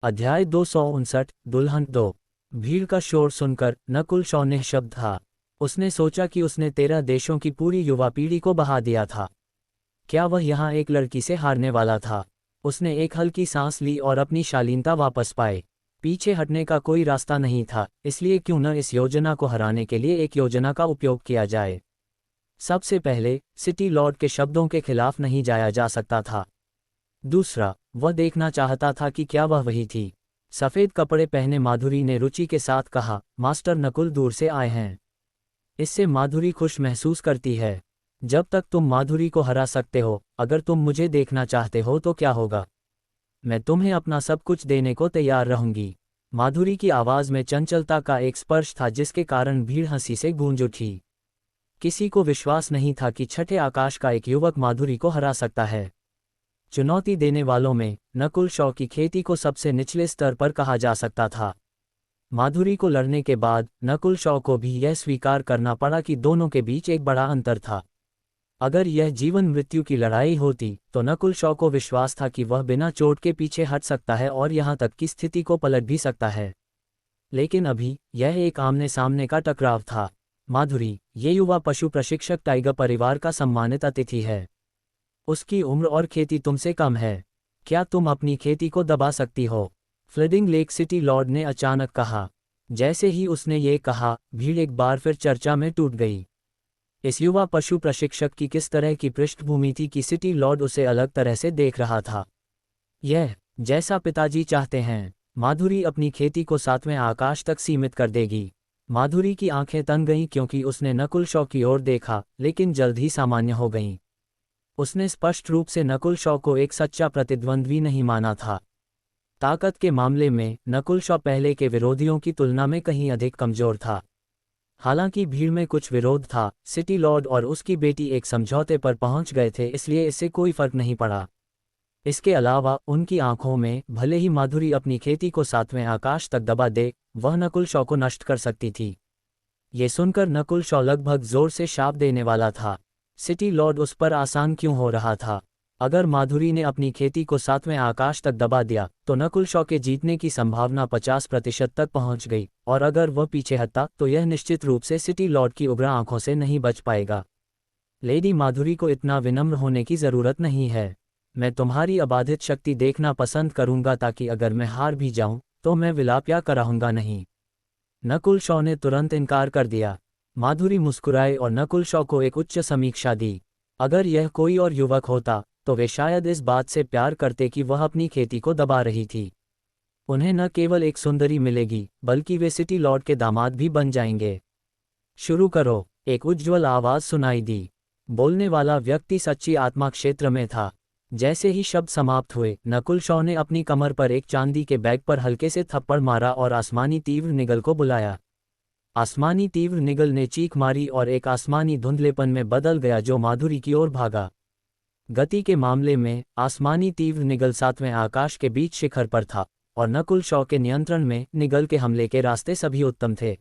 अध्याय 259 दुल्हन 2। भीड़ का शोर सुनकर नकुल शॉ निःशब्द था। उसने सोचा कि उसने 13 देशों की पूरी युवा पीढ़ी को बहा दिया था। क्या वह यहाँ एक लड़की से हारने वाला था? उसने एक हल्की सांस ली और अपनी शालीनता वापस पाए। पीछे हटने का कोई रास्ता नहीं था, इसलिए क्यों न इस योजना को हराने के लिए एक योजना का उपयोग किया जाए। सबसे पहले, सिटी लॉर्ड के शब्दों के खिलाफ नहीं जाया जा सकता था। दूसरा, वह देखना चाहता था कि क्या वह वही थी। सफ़ेद कपड़े पहने माधुरी ने रुचि के साथ कहा, मास्टर नकुल दूर से आए हैं। इससे माधुरी खुश महसूस करती है। जब तक तुम माधुरी को हरा सकते हो, अगर तुम मुझे देखना चाहते हो तो क्या होगा? मैं तुम्हें अपना सब कुछ देने को तैयार रहूंगी। माधुरी की आवाज़ में चंचलता का एक स्पर्श था जिसके कारण भीड़ हंसी से गूंज उठी। किसी को विश्वास नहीं था कि छठे आकाश का एक युवक माधुरी को हरा सकता है। चुनौती देने वालों में नकुल शॉ की खेती को सबसे निचले स्तर पर कहा जा सकता था। माधुरी को लड़ने के बाद नकुल शॉ को भी यह स्वीकार करना पड़ा कि दोनों के बीच एक बड़ा अंतर था। अगर यह जीवन मृत्यु की लड़ाई होती तो नकुल शॉ को विश्वास था कि वह बिना चोट के पीछे हट सकता है और यहाँ तक कि स्थिति को पलट भी सकता है। लेकिन अभी यह एक आमने सामने का टकराव था। माधुरी, ये युवा पशु प्रशिक्षक टाइगर परिवार का सम्मानित अतिथि है। उसकी उम्र और खेती तुमसे कम है। क्या तुम अपनी खेती को दबा सकती हो? फ्लडिंग लेक सिटी लॉर्ड ने अचानक कहा। जैसे ही उसने ये कहा, भीड़ एक बार फिर चर्चा में टूट गई। इस युवा पशु प्रशिक्षक की किस तरह की पृष्ठभूमि थी कि सिटी लॉर्ड उसे अलग तरह से देख रहा था। यह, जैसा पिताजी चाहते हैं, माधुरी अपनी खेती को 7वें आकाश तक सीमित कर देगी। माधुरी की आंखें तन गईं क्योंकि उसने नकुल शॉ की ओर देखा, लेकिन जल्द ही सामान्य हो गईं। उसने स्पष्ट रूप से नकुल शॉ को एक सच्चा प्रतिद्वंद्वी नहीं माना था। ताकत के मामले में नकुल शॉ पहले के विरोधियों की तुलना में कहीं अधिक कमजोर था। हालांकि भीड़ में कुछ विरोध था, सिटी लॉर्ड और उसकी बेटी एक समझौते पर पहुंच गए थे, इसलिए इससे कोई फर्क नहीं पड़ा। इसके अलावा उनकी आंखों में भले ही माधुरी अपनी खेती को 7वें आकाश तक दबा दे, वह नकुल शॉ को नष्ट कर सकती थी। ये सुनकर नकुल शॉ लगभग जोर से शाप देने वाला था। सिटी लॉर्ड उस पर आसान क्यों हो रहा था? अगर माधुरी ने अपनी खेती को 7वें आकाश तक दबा दिया तो नकुल शॉ के जीतने की संभावना 50% तक पहुंच गई, और अगर वह पीछे हटता तो यह निश्चित रूप से सिटी लॉर्ड की उग्र आंखों से नहीं बच पाएगा। लेडी माधुरी को इतना विनम्र होने की ज़रूरत नहीं है। मैं तुम्हारी अबाधित शक्ति देखना पसंद करूंगा ताकि अगर मैं हार भी जाऊं तो मैं विलाप या कराऊंगा नहीं। नकुल शॉ ने तुरंत इनकार कर दिया। माधुरी मुस्कुराए और नकुल शॉ को एक उच्च समीक्षा दी। अगर यह कोई और युवक होता तो वे शायद इस बात से प्यार करते कि वह अपनी खेती को दबा रही थी। उन्हें न केवल एक सुंदरी मिलेगी, बल्कि वे सिटी लॉर्ड के दामाद भी बन जाएंगे। शुरू करो, एक उज्ज्वल आवाज़ सुनाई दी। बोलने वाला व्यक्ति सच्ची आत्मा क्षेत्र में था। जैसे ही शब्द समाप्त हुए, नकुल शॉ ने अपनी कमर पर एक चांदी के बैग पर हल्के से थप्पड़ मारा और आसमानी तीव्र निगल को बुलाया। आसमानी तीव्र निगल ने चीख मारी और एक आसमानी धुंधलेपन में बदल गया जो माधुरी की ओर भागा। गति के मामले में आसमानी तीव्र निगल 7वें आकाश के बीच शिखर पर था, और नकुल शॉ के नियंत्रण में निगल के हमले के रास्ते सभी उत्तम थे।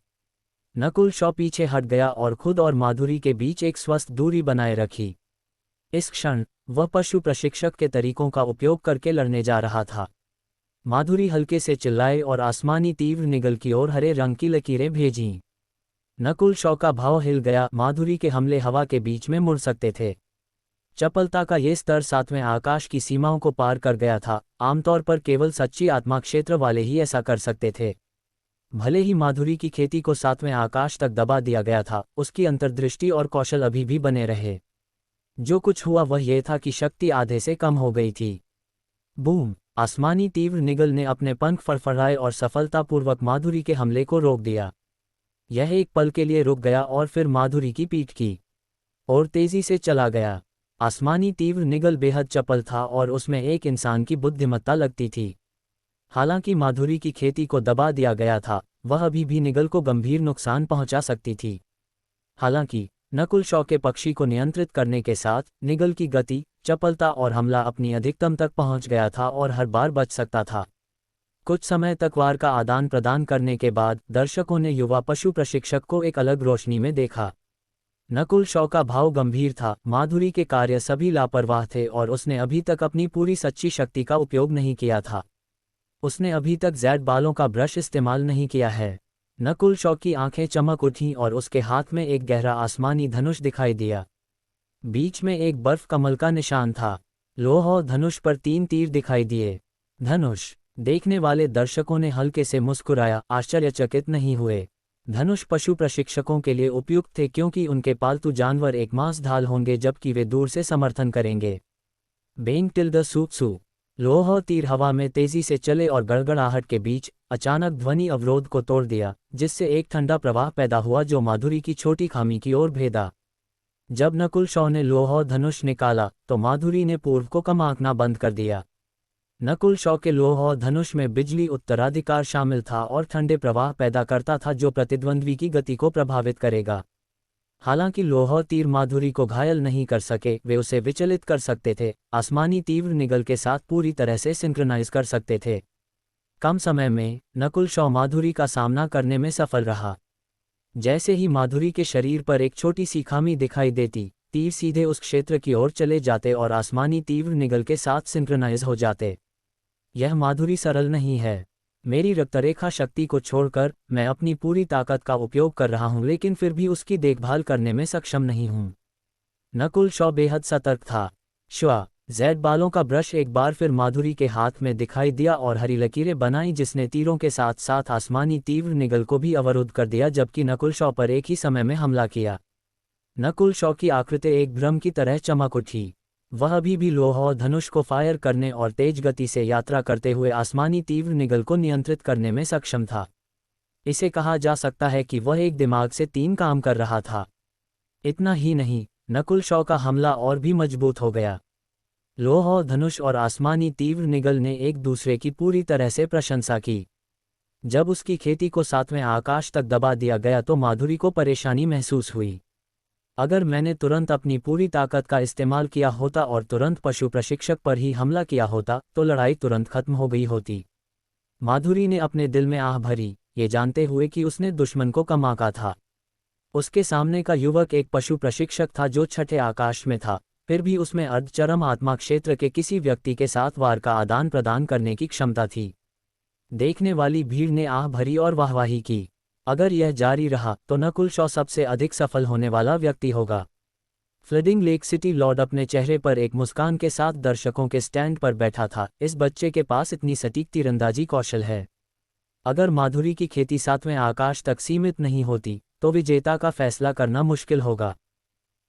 नकुल शॉ पीछे हट गया और खुद और माधुरी के बीच एक स्वस्थ दूरी बनाए रखी। इस क्षण वह पशु प्रशिक्षक के तरीकों का उपयोग करके लड़ने जा रहा था। माधुरी हल्के से चिल्लाए और आसमानी तीव्र निगल की ओर हरे रंग की लकीरें भेजीं। नकुल शॉ का भाव हिल गया। माधुरी के हमले हवा के बीच में मुड़ सकते थे। चपलता का ये स्तर 7वें आकाश की सीमाओं को पार कर गया था। आमतौर पर केवल सच्ची आत्मा क्षेत्र वाले ही ऐसा कर सकते थे। भले ही माधुरी की खेती को 7वें आकाश तक दबा दिया गया था, उसकी अंतर्दृष्टि और कौशल अभी भी बने रहे। जो कुछ हुआ वह यह था कि शक्ति आधे से कम हो गई थी। बूम! आसमानी तीव्र निगल ने अपने पंख फड़फड़ाए और सफलतापूर्वक माधुरी के हमले को रोक दिया। यह एक पल के लिए रुक गया और फिर माधुरी की पीठ की और तेजी से चला गया। आसमानी तीव्र निगल बेहद चपल था और उसमें एक इंसान की बुद्धिमत्ता लगती थी। हालांकि माधुरी की खेती को दबा दिया गया था, वह अभी भी निगल को गंभीर नुकसान पहुंचा सकती थी। हालांकि नकुल शॉ के पक्षी को नियंत्रित करने के साथ निगल की गति, चपलता और हमला अपनी अधिकतम तक पहुंच गया था और हर बार बच सकता था। कुछ समय तक वार का आदान प्रदान करने के बाद दर्शकों ने युवा पशु प्रशिक्षक को एक अलग रोशनी में देखा। नकुल शॉ का भाव गंभीर था। माधुरी के कार्य सभी लापरवाह थे और उसने अभी तक अपनी पूरी सच्ची शक्ति का उपयोग नहीं किया था। उसने अभी तक ज़ैड बालों का ब्रश इस्तेमाल नहीं किया है। नकुल शॉ की आंखें चमक उठीं और उसके हाथ में एक गहरा आसमानी धनुष दिखाई दिया। बीच में एक बर्फ कमल का निशान था। लोह और धनुष पर 3 तीर दिखाई दिए। धनुष देखने वाले दर्शकों ने हल्के से मुस्कुराया, आश्चर्यचकित नहीं हुए। धनुष पशु प्रशिक्षकों के लिए उपयुक्त थे क्योंकि उनके पालतू जानवर एक मांस ढाल होंगे जबकि वे दूर से समर्थन करेंगे। बेंग टिल्ड सूप सू। लोह और तीर हवा में तेजी से चले और गड़गड़ाहट के बीच अचानक ध्वनि अवरोध को तोड़ दिया, जिससे एक ठंडा प्रवाह पैदा हुआ जो माधुरी की छोटी खामी की ओर भेदा। जब नकुल शॉ ने लोह और धनुष निकाला तो माधुरी ने पूर्व को कम आंकना बंद कर दिया। नकुल शॉ के लोह और धनुष में बिजली उत्तराधिकार शामिल था और ठंडे प्रवाह पैदा करता था जो प्रतिद्वंद्वी की गति को प्रभावित करेगा। हालांकि लोह और तीर माधुरी को घायल नहीं कर सके, वे उसे विचलित कर सकते थे, आसमानी तीव्र निगल के साथ पूरी तरह से सिंक्रोनाइज कर सकते थे। कम समय में नकुल शॉ माधुरी का सामना करने में सफल रहा। जैसे ही माधुरी के शरीर पर एक छोटी सी खामी दिखाई देती, तीर सीधे उस क्षेत्र की ओर चले जाते और आसमानी तीव्र निगल के साथ सिंक्रोनाइज हो जाते। यह माधुरी सरल नहीं है। मेरी रक्तरेखा शक्ति को छोड़कर मैं अपनी पूरी ताकत का उपयोग कर रहा हूं, लेकिन फिर भी उसकी देखभाल करने में सक्षम नहीं हूं। नकुल शॉ बेहद सतर्क था। श्वा ज़ैड बालों का ब्रश एक बार फिर माधुरी के हाथ में दिखाई दिया और हरी लकीरें बनाई जिसने तीरों के साथ साथ आसमानी तीव्र निगल को भी अवरुद्ध कर दिया, जबकि नकुल शॉ पर एक ही समय में हमला किया। नकुल शॉ की आकृति एक भ्रम की तरह चमक उठी। वह अभी भी लोह और धनुष को फायर करने और तेज गति से यात्रा करते हुए आसमानी तीव्र निगल को नियंत्रित करने में सक्षम था। इसे कहा जा सकता है कि वह एक दिमाग से 3 काम कर रहा था। इतना ही नहीं, नकुल शॉ का हमला और भी मजबूत हो गया। लोह और धनुष और आसमानी तीव्र निगल ने एक दूसरे की पूरी तरह से प्रशंसा की। जब उसकी खेती को 7वें आकाश तक दबा दिया गया तो माधुरी को परेशानी महसूस हुई। अगर मैंने तुरंत अपनी पूरी ताकत का इस्तेमाल किया होता और तुरंत पशु प्रशिक्षक पर ही हमला किया होता तो लड़ाई तुरंत खत्म हो गई होती। माधुरी ने अपने दिल में आह भरी, ये जानते हुए कि उसने दुश्मन को कम आंका था। उसके सामने का युवक एक पशु प्रशिक्षक था जो 6ठे आकाश में था, फिर भी उसमें अर्धचरम आत्मा क्षेत्र के किसी व्यक्ति के साथ वार का आदान प्रदान करने की क्षमता थी। देखने वाली भीड़ ने आह भरी और वाहवाही की। अगर यह जारी रहा तो नकुल शॉ सबसे अधिक सफल होने वाला व्यक्ति होगा। फ्लडिंग लेक सिटी लॉर्ड अपने चेहरे पर एक मुस्कान के साथ दर्शकों के स्टैंड पर बैठा था। इस बच्चे के पास इतनी सटीक तीरंदाजी कौशल है। अगर माधुरी की खेती 7वें आकाश तक सीमित नहीं होती तो विजेता का फैसला करना मुश्किल होगा।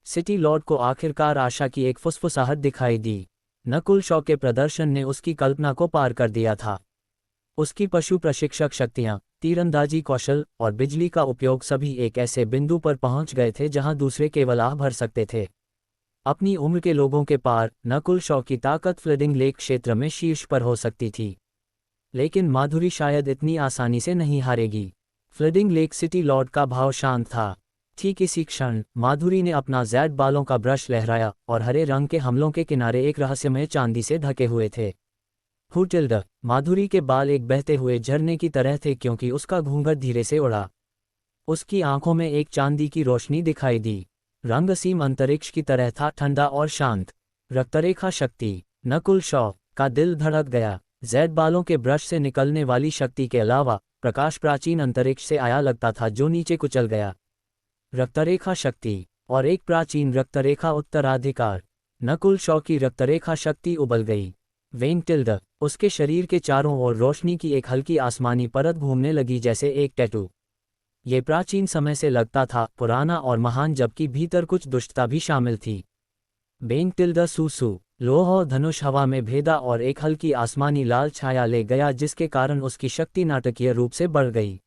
सिटी लॉर्ड को आखिरकार आशा की एक फुसफुसाहट दिखाई दी। नकुल शॉ के प्रदर्शन ने उसकी कल्पना को पार कर दिया था। उसकी पशु प्रशिक्षक शक्तियां, तीरंदाजी कौशल और बिजली का उपयोग सभी एक ऐसे बिंदु पर पहुंच गए थे जहां दूसरे केवल आह भर सकते थे। अपनी उम्र के लोगों के पार नकुल शॉ की ताकत फ्लडिंग लेक क्षेत्र में शीर्ष पर हो सकती थी, लेकिन माधुरी शायद इतनी आसानी से नहीं हारेगी। फ्लडिंग लेक सिटी लॉर्ड का भाव शांत था। ठीक इसी क्षण माधुरी ने अपना ज़ैड बालों का ब्रश लहराया और हरे रंग के हमलों के किनारे एक रहस्यमय चांदी से ढके हुए थे। हुटिल्ड माधुरी के बाल एक बहते हुए झरने की तरह थे क्योंकि उसका घूंघट धीरे से उड़ा। उसकी आंखों में एक चांदी की रोशनी दिखाई दी। रंग असीम अंतरिक्ष की तरह था, ठंडा और शांत। रक्तरेखा शक्ति। नकुल शॉ का दिल धड़क गया। ज़ैड बालों के ब्रश से निकलने वाली शक्ति के अलावा प्रकाश प्राचीन अंतरिक्ष से आया लगता था जो नीचे कुचल गया। रक्तरेखा शक्ति और एक प्राचीन रक्तरेखा उत्तराधिकार। नकुल शॉ की रक्तरेखा शक्ति उबल गई। वेन टिल्ड उसके शरीर के चारों ओर रोशनी की एक हल्की आसमानी परत घूमने लगी जैसे एक टैटू। ये प्राचीन समय से लगता था, पुराना और महान, जबकि भीतर कुछ दुष्टता भी शामिल थी। बेंग टिल्ड सूसू लोह और धनुष हवा में भेदा और एक हल्की आसमानी लाल छाया ले गया जिसके कारण उसकी शक्ति नाटकीय रूप से बढ़ गई।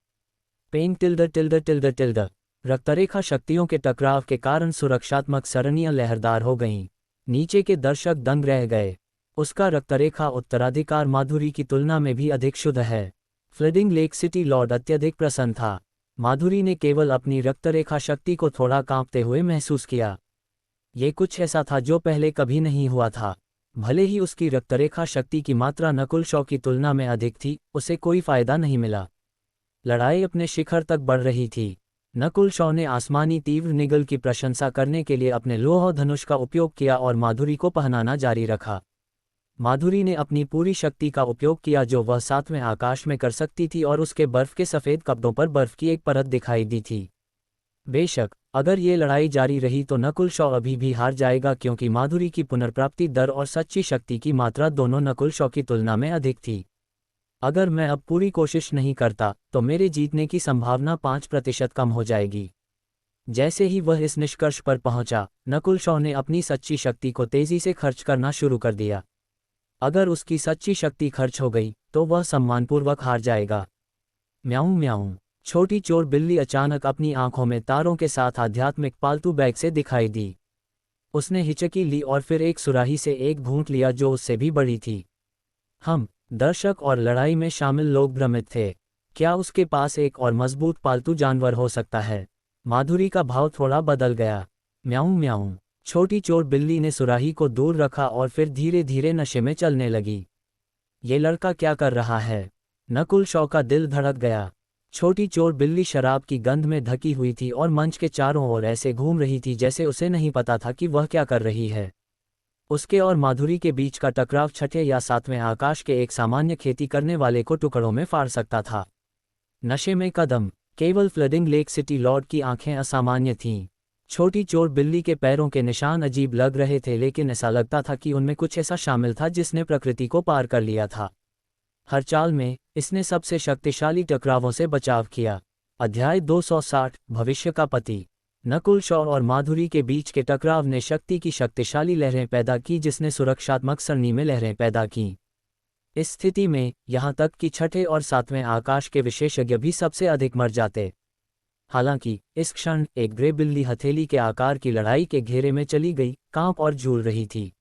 पेंग टिल्ड टिल्ड टिल्ड टिल्ड रक्तरेखा शक्तियों के टकराव के कारण सुरक्षात्मक सरणियां लहरदार हो गईं। नीचे के दर्शक दंग रह गए। उसका रक्तरेखा उत्तराधिकार माधुरी की तुलना में भी अधिक शुद्ध है। फ्लडिंग लेक सिटी लॉर्ड अत्यधिक प्रसन्न था। माधुरी ने केवल अपनी रक्तरेखा शक्ति को थोड़ा कांपते हुए महसूस किया। ये कुछ ऐसा था जो पहले कभी नहीं हुआ था। भले ही उसकी रक्तरेखा शक्ति की मात्रा नकुल शॉ की तुलना में अधिक थी, उसे कोई फायदा नहीं मिला। लड़ाई अपने शिखर तक बढ़ रही थी। नकुल शॉ ने आसमानी तीव्र निगल की प्रशंसा करने के लिए अपने लोह धनुष का उपयोग किया और माधुरी को पहनाना जारी रखा। माधुरी ने अपनी पूरी शक्ति का उपयोग किया जो वह 7वें आकाश में कर सकती थी और उसके बर्फ के सफ़ेद कपड़ों पर बर्फ की एक परत दिखाई दी थी। बेशक अगर ये लड़ाई जारी रही तो नकुल शॉ अभी भी हार जाएगा क्योंकि माधुरी की पुनर्प्राप्ति दर और सच्ची शक्ति की मात्रा दोनों नकुल शॉ की तुलना में अधिक थी। अगर मैं अब पूरी कोशिश नहीं करता तो मेरे जीतने की संभावना 5% कम हो जाएगी। जैसे ही वह इस निष्कर्ष पर पहुंचा, नकुल शॉ ने अपनी सच्ची शक्ति को तेजी से खर्च करना शुरू कर दिया। अगर उसकी सच्ची शक्ति खर्च हो गई तो वह सम्मानपूर्वक हार जाएगा। म्याऊं म्याऊं। छोटी चोर बिल्ली अचानक अपनी आंखों में तारों के साथ आध्यात्मिक पालतू बैग से दिखाई दी। उसने हिचकी ली और फिर एक सुराही से एक घूंट लिया जो उससे भी बड़ी थी। हम दर्शक और लड़ाई में शामिल लोग भ्रमित थे। क्या उसके पास एक और मजबूत पालतू जानवर हो सकता है? माधुरी का भाव थोड़ा बदल गया। म्याऊं म्याऊं। छोटी चोर बिल्ली ने सुराही को दूर रखा और फिर धीरे धीरे नशे में चलने लगी। ये लड़का क्या कर रहा है? नकुल शॉ का दिल धड़क गया। छोटी चोर बिल्ली शराब की गंध में ढकी हुई थी और मंच के चारों ओर ऐसे घूम रही थी जैसे उसे नहीं पता था कि वह क्या कर रही है। उसके और माधुरी के बीच का टकराव 6ठे या 7वें आकाश के एक सामान्य खेती करने वाले को टुकड़ों में फाड़ सकता था। नशे में कदम। केवल फ्लडिंग लेक सिटी लॉर्ड की आंखें असामान्य थीं। छोटी चोर बिल्ली के पैरों के निशान अजीब लग रहे थे लेकिन ऐसा लगता था कि उनमें कुछ ऐसा शामिल था जिसने प्रकृति को पार कर लिया था। हर चाल में इसने सबसे शक्तिशाली टकरावों से बचाव किया। अध्याय 260 भविष्य का पति। नकुल शॉ और माधुरी के बीच के टकराव ने शक्ति की शक्तिशाली लहरें पैदा की जिसने सुरक्षात्मक सरणी में लहरें पैदा की। इस स्थिति में यहाँ तक कि 6ठे और 7वें आकाश के विशेषज्ञ भी सबसे अधिक मर जाते। हालांकि इस क्षण एक ग्रे बिल्ली हथेली के आकार की लड़ाई के घेरे में चली गई, कांप और झूल रही थी।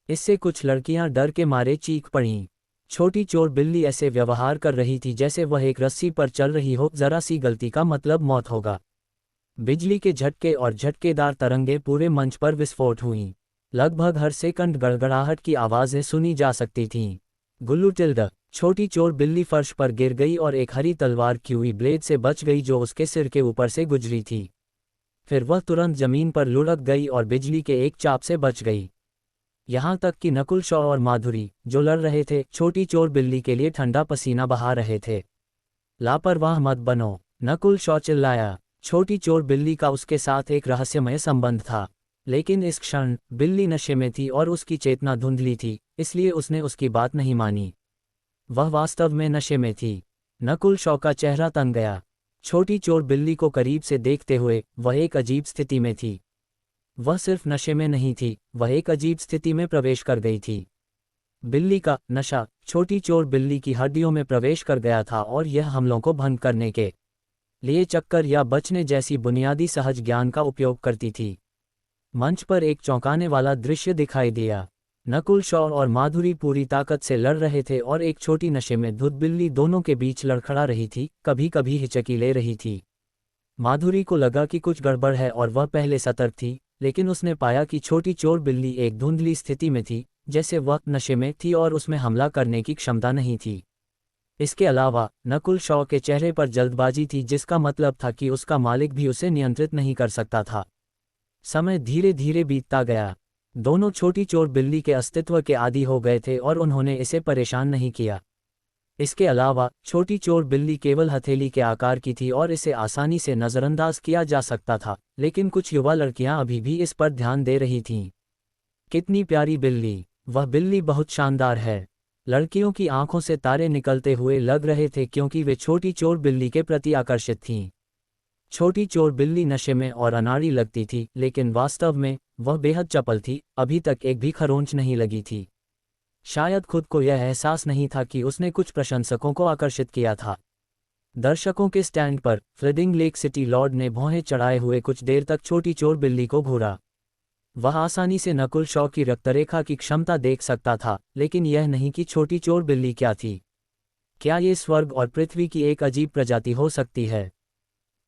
इससे कुछ लड़कियां डर के मारे चीख पड़ीं। छोटी चोर बिल्ली ऐसे व्यवहार कर रही थी जैसे वह एक रस्सी पर चल रही हो, जरा सी गलती का मतलब मौत होगा। बिजली के झटके और झटकेदार तरंगे पूरे मंच पर विस्फोट हुईं। लगभग हर सेकंड गड़गड़ाहट की आवाज़ें सुनी जा सकती थीं। गुल्लू टिल्ड। छोटी चोर बिल्ली फर्श पर गिर गई और एक हरी तलवार की हुई ब्लेड से बच गई जो उसके सिर के ऊपर से गुजरी थी। फिर वह तुरंत जमीन पर लुढ़क गई और बिजली के एक चाप से बच गई। यहाँ तक कि नकुल शॉ और माधुरी जो लड़ रहे थे छोटी चोर बिल्ली के लिए ठंडा पसीना बहा रहे थे। लापरवाह मत बनो, नकुल शॉ चिल्लाया। छोटी चोर बिल्ली का उसके साथ एक रहस्यमय संबंध था, लेकिन इस क्षण बिल्ली नशे में थी और उसकी चेतना धुंधली थी, इसलिए उसने उसकी बात नहीं मानी। वह वास्तव में नशे में थी। नकुल शॉ का चेहरा तन गया। छोटी चोर बिल्ली को करीब से देखते हुए वह एक अजीब स्थिति में थी। वह सिर्फ नशे में नहीं थी, वह एक अजीब स्थिति में प्रवेश कर गई थी। बिल्ली का नशा छोटी चोर बिल्ली की हड्डियों में प्रवेश कर गया था और यह हमलों को भंग करने के लिए चक्कर या बचने जैसी बुनियादी सहज ज्ञान का उपयोग करती थी। मंच पर एक चौंकाने वाला दृश्य दिखाई दिया। नकुल शॉ और माधुरी पूरी ताकत से लड़ रहे थे और एक छोटी नशे में धुत बिल्ली दोनों के बीच लड़खड़ा रही थी, कभी कभी हिचकी ले रही थी। माधुरी को लगा कि कुछ गड़बड़ है और वह पहले सतर्क थी, लेकिन उसने पाया कि छोटी चोर बिल्ली एक धुंधली स्थिति में थी, जैसे वह नशे में थी और उसमें हमला करने की क्षमता नहीं थी। इसके अलावा नकुल शॉ के चेहरे पर जल्दबाजी थी जिसका मतलब था कि उसका मालिक भी उसे नियंत्रित नहीं कर सकता था। समय धीरे धीरे बीतता गया। दोनों छोटी चोर बिल्ली के अस्तित्व के आदी हो गए थे और उन्होंने इसे परेशान नहीं किया। इसके अलावा छोटी चोर बिल्ली केवल हथेली के आकार की थी और इसे आसानी से नज़रअंदाज किया जा सकता था, लेकिन कुछ युवा लड़कियां अभी भी इस पर ध्यान दे रही थीं। कितनी प्यारी बिल्ली, वह बिल्ली बहुत शानदार है। लड़कियों की आंखों से तारे निकलते हुए लग रहे थे क्योंकि वे छोटी चोर बिल्ली के प्रति आकर्षित थीं। छोटी चोर बिल्ली नशे में और अनाड़ी लगती थी, लेकिन वास्तव में वह बेहद चपल थी, अभी तक एक भी खरोंच नहीं लगी थी। शायद खुद को यह एहसास नहीं था कि उसने कुछ प्रशंसकों को आकर्षित किया था। दर्शकों के स्टैंड पर फ्लडिंग लेक सिटी लॉर्ड ने भौहें चढ़ाए हुए कुछ देर तक छोटी चोर बिल्ली को घूरा। वह आसानी से नकुल शॉ की रक्तरेखा की क्षमता देख सकता था, लेकिन यह नहीं कि छोटी चोर बिल्ली क्या थी। क्या ये स्वर्ग और पृथ्वी की एक अजीब प्रजाति हो सकती है?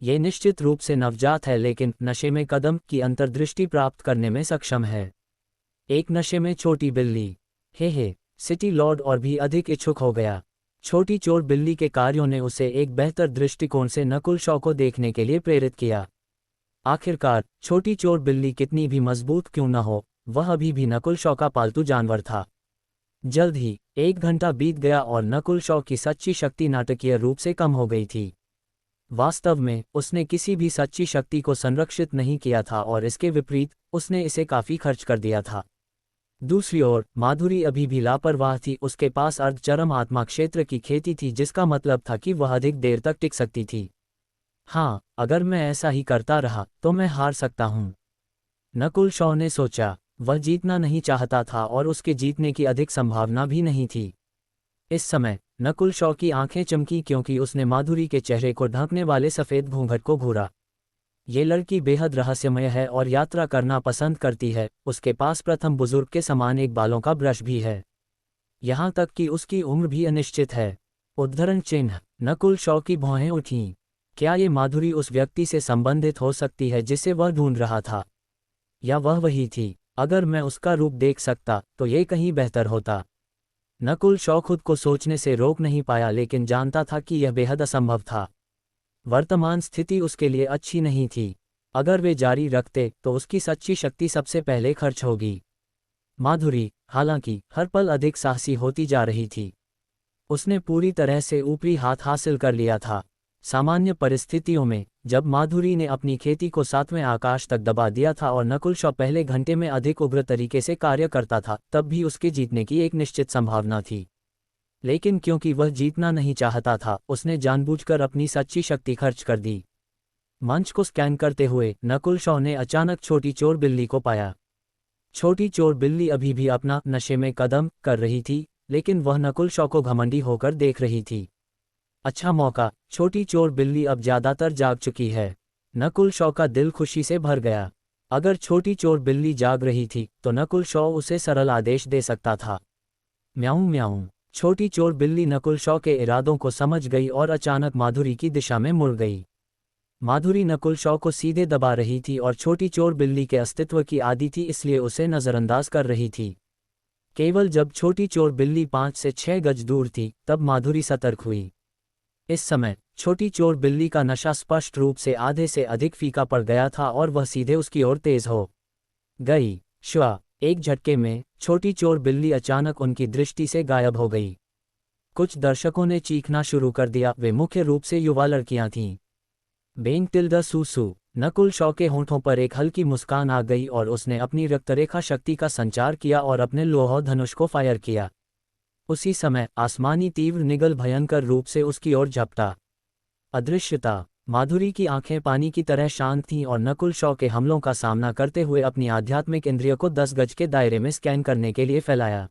ये निश्चित रूप से नवजात है, लेकिन नशे में कदम की अंतर्दृष्टि प्राप्त करने में सक्षम है। एक नशे में छोटी बिल्ली। हे सिटी लॉर्ड और भी अधिक इच्छुक हो गया। छोटी चोर बिल्ली के कार्यों ने उसे एक बेहतर दृष्टिकोण से नकुल शॉ को देखने के लिए प्रेरित किया। आखिरकार छोटी चोर बिल्ली कितनी भी मजबूत क्यों न हो, वह अभी भी नकुल शॉ का पालतू जानवर था। जल्द ही 1 घंटा बीत गया और नकुल शॉ की सच्ची शक्ति नाटकीय रूप से कम हो गई थी। वास्तव में उसने किसी भी सच्ची शक्ति को संरक्षित नहीं किया था और इसके विपरीत उसने इसे काफी खर्च कर दिया था। दूसरी ओर माधुरी अभी भी लापरवाह थी। उसके पास अर्धचरम आत्मा क्षेत्र की खेती थी, जिसका मतलब था कि वह अधिक देर तक टिक सकती थी। हाँ, अगर मैं ऐसा ही करता रहा तो मैं हार सकता हूँ, नकुल शॉ ने सोचा। वह जीतना नहीं चाहता था और उसके जीतने की अधिक संभावना भी नहीं थी। इस समय नकुल शॉ की आंखें चमकी क्योंकि उसने माधुरी के चेहरे को ढकने वाले सफ़ेद घूंघट को घूरा। ये लड़की बेहद रहस्यमय है और यात्रा करना पसंद करती है। उसके पास प्रथम बुजुर्ग के समान एक बालों का ब्रश भी है। यहाँ तक कि उसकी उम्र भी अनिश्चित है। उद्धरण चिन्ह। नकुल शॉ की भौहें उठीं। क्या ये माधुरी उस व्यक्ति से संबंधित हो सकती है जिसे वह ढूंढ रहा था, या वह वही थी? अगर मैं उसका रूप देख सकता तो ये कहीं बेहतर होता। नकुल शॉ खुद को सोचने से रोक नहीं पाया, लेकिन जानता था कि यह बेहद असंभव था। वर्तमान स्थिति उसके लिए अच्छी नहीं थी। अगर वे जारी रखते तो उसकी सच्ची शक्ति सबसे पहले खर्च होगी। माधुरी, हालांकि, हर पल अधिक साहसी होती जा रही थी। उसने पूरी तरह से ऊपरी हाथ हासिल कर लिया था। सामान्य परिस्थितियों में जब माधुरी ने अपनी खेती को 7वें आकाश तक दबा दिया था और नकुल शॉ पहले घंटे में अधिक उग्र तरीके से कार्य करता था, तब भी उसके जीतने की एक निश्चित संभावना थी। लेकिन क्योंकि वह जीतना नहीं चाहता था, उसने जानबूझकर अपनी सच्ची शक्ति खर्च कर दी। मंच को स्कैन करते हुए नकुल शॉ ने अचानक छोटी चोर बिल्ली को पाया। छोटी चोर बिल्ली अभी भी अपना नशे में कदम कर रही थी, लेकिन वह नकुल शॉ को घमंडी होकर देख रही थी। अच्छा मौका, छोटी चोर बिल्ली अब ज्यादातर जाग चुकी है। नकुल शॉ का दिल खुशी से भर गया। अगर छोटी चोर बिल्ली जाग रही थी तो नकुल शॉ उसे सरल आदेश दे सकता था। म्याऊं म्याऊं। छोटी चोर बिल्ली नकुल शॉ के इरादों को समझ गई और अचानक माधुरी की दिशा में मुड़ गई। माधुरी नकुल शॉ को सीधे दबा रही थी और छोटी चोर बिल्ली के अस्तित्व की आदी थी, इसलिए उसे नज़रअंदाज कर रही थी। केवल जब छोटी चोर बिल्ली 5 से 6 गज दूर थी तब माधुरी सतर्क हुई। इस समय छोटी चोर बिल्ली का नशा स्पष्ट रूप से आधे से अधिक फीका पड़ गया था और वह सीधे उसकी ओर तेज हो गई। श्वा। एक झटके में छोटी चोर बिल्ली अचानक उनकी दृष्टि से गायब हो गई। कुछ दर्शकों ने चीखना शुरू कर दिया। वे मुख्य रूप से युवा लड़कियां थीं। बेंग टिल्डा सूसू। नकुल शॉ के होंठों पर एक हल्की मुस्कान आ गई और उसने अपनी रक्तरेखा शक्ति का संचार किया और अपने लोह धनुष को फायर किया। उसी समय आसमानी तीव्र निगल भयंकर रूप से उसकी ओर झपटा। अदृश्यता। माधुरी की आंखें पानी की तरह शांत थीं और नकुल शॉ के हमलों का सामना करते हुए अपनी आध्यात्मिक इंद्रिय को 10 गज के दायरे में स्कैन करने के लिए फैलाया।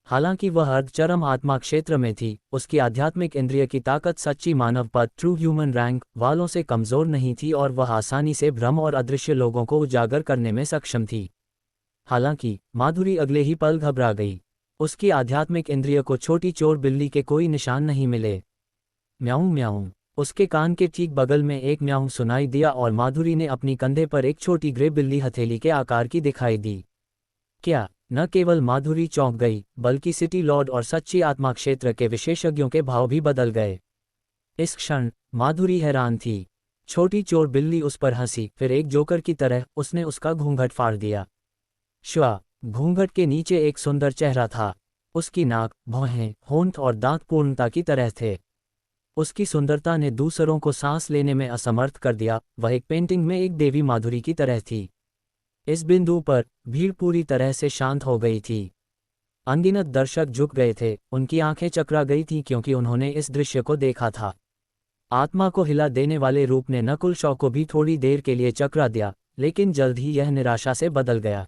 हालांकि वह अर्धचरम आत्मा क्षेत्र में थी, उसकी आध्यात्मिक इंद्रिय की ताकत सच्ची मानव पद ट्रू ह्यूमन रैंक वालों से कमजोर नहीं थी और वह आसानी से भ्रम और अदृश्य लोगों को उजागर करने में सक्षम थी। हालांकि माधुरी अगले ही पल घबरा गई। उसकी आध्यात्मिक इंद्रिय को छोटी चोर बिल्ली के कोई निशान नहीं मिले। म्याऊं म्याऊं। उसके कान के ठीक बगल में एक म्याऊं सुनाई दिया और माधुरी ने अपनी कंधे पर एक छोटी ग्रे बिल्ली हथेली के आकार की दिखाई दी। क्या? न केवल माधुरी चौंक गई, बल्कि सिटी लॉर्ड और सच्ची आत्मा क्षेत्र के विशेषज्ञों के भाव भी बदल गए। इस क्षण माधुरी हैरान थी। छोटी चोर बिल्ली उस पर हंसी, फिर एक जोकर की तरह उसने उसका घूंघट फाड़ दिया। श्वा। घूंघट के नीचे एक सुंदर चेहरा था। उसकी नाक, भौहें, होंठ और दांत पूर्णता की तरह थे। उसकी सुंदरता ने दूसरों को सांस लेने में असमर्थ कर दिया। वह एक पेंटिंग में एक देवी माधुरी की तरह थी। इस बिंदु पर भीड़ पूरी तरह से शांत हो गई थी। अनगिनत दर्शक झुक गए थे, उनकी आंखें चकरा गई थीं क्योंकि उन्होंने इस दृश्य को देखा था। आत्मा को हिला देने वाले रूप ने नकुल शॉ को भी थोड़ी देर के लिए चकरा दिया, लेकिन जल्द ही यह निराशा से बदल गया।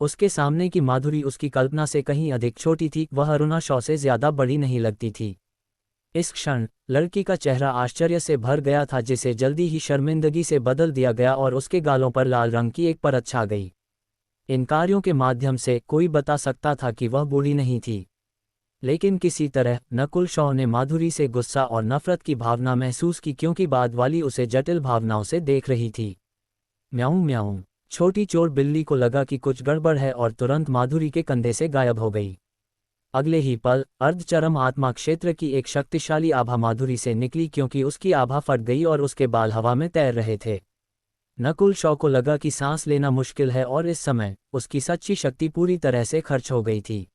उसके सामने की माधुरी उसकी कल्पना से कहीं अधिक छोटी थी। वह अरुणा शॉ से ज्यादा बड़ी नहीं लगती थी। इस क्षण लड़की का चेहरा आश्चर्य से भर गया था, जिसे जल्दी ही शर्मिंदगी से बदल दिया गया और उसके गालों पर लाल रंग की एक परत छा गई। इन कार्यों के माध्यम से कोई बता सकता था कि वह बूढ़ी नहीं थी, लेकिन किसी तरह नकुल शॉ ने माधुरी से गुस्सा और नफरत की भावना महसूस की, क्योंकि बाद वाली उसे जटिल भावनाओं से देख रही थी। म्याऊं म्याऊं। छोटी चोर बिल्ली को लगा कि कुछ गड़बड़ है और तुरंत माधुरी के कंधे से गायब हो गई। अगले ही पल अर्धचरम आत्मा क्षेत्र की एक शक्तिशाली आभा माधुरी से निकली, क्योंकि उसकी आभा फट गई और उसके बाल हवा में तैर रहे थे। नकुल शॉ को लगा कि सांस लेना मुश्किल है और इस समय उसकी सच्ची शक्ति पूरी तरह से खर्च हो गई थी।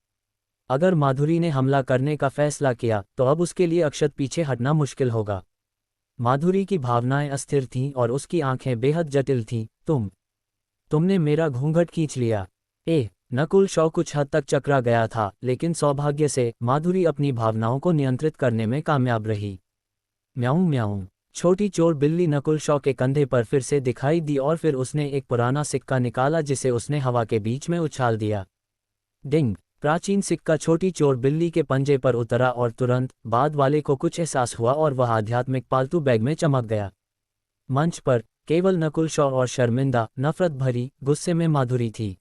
अगर माधुरी ने हमला करने का फैसला किया तो अब उसके लिए अक्षत पीछे हटना मुश्किल होगा। माधुरी की भावनाएं अस्थिर थीं और उसकी आंखें बेहद जटिल थीं। तुमने मेरा घूंघट खींच लिया। नकुल शॉ कुछ हद तक चकरा गया था, लेकिन सौभाग्य से माधुरी अपनी भावनाओं को नियंत्रित करने में कामयाब रही। म्याऊं म्याऊं। छोटी चोर बिल्ली नकुल शॉ के कंधे पर फिर से दिखाई दी और फिर उसने एक पुराना सिक्का निकाला जिसे उसने हवा के बीच में उछाल दिया। डिंग। प्राचीन सिक्का छोटी चोर बिल्ली के पंजे पर उतरा और तुरंत बाद वाले को कुछ एहसास हुआ और वह आध्यात्मिक पालतू बैग में चमक गया। मंच पर केवल नकुल शॉ और शर्मिंदा, नफरत भरी, गुस्से में माधुरी थी।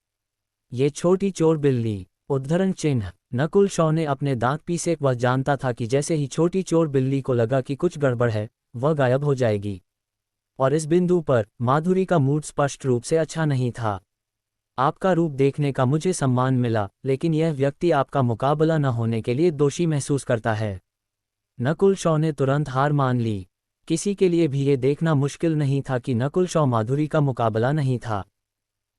ये छोटी चोर बिल्ली। उद्धरण चिन्ह। नकुल शॉ ने अपने दांत पीसे। वह जानता था कि जैसे ही छोटी चोर बिल्ली को लगा कि कुछ गड़बड़ है, वह गायब हो जाएगी। और इस बिंदु पर माधुरी का मूड स्पष्ट रूप से अच्छा नहीं था। आपका रूप देखने का मुझे सम्मान मिला, लेकिन यह व्यक्ति आपका मुकाबला न होने के लिए दोषी महसूस करता है। नकुल शॉ ने तुरंत हार मान ली। किसी के लिए भी ये देखना मुश्किल नहीं था कि नकुल शॉ माधुरी का मुकाबला नहीं था।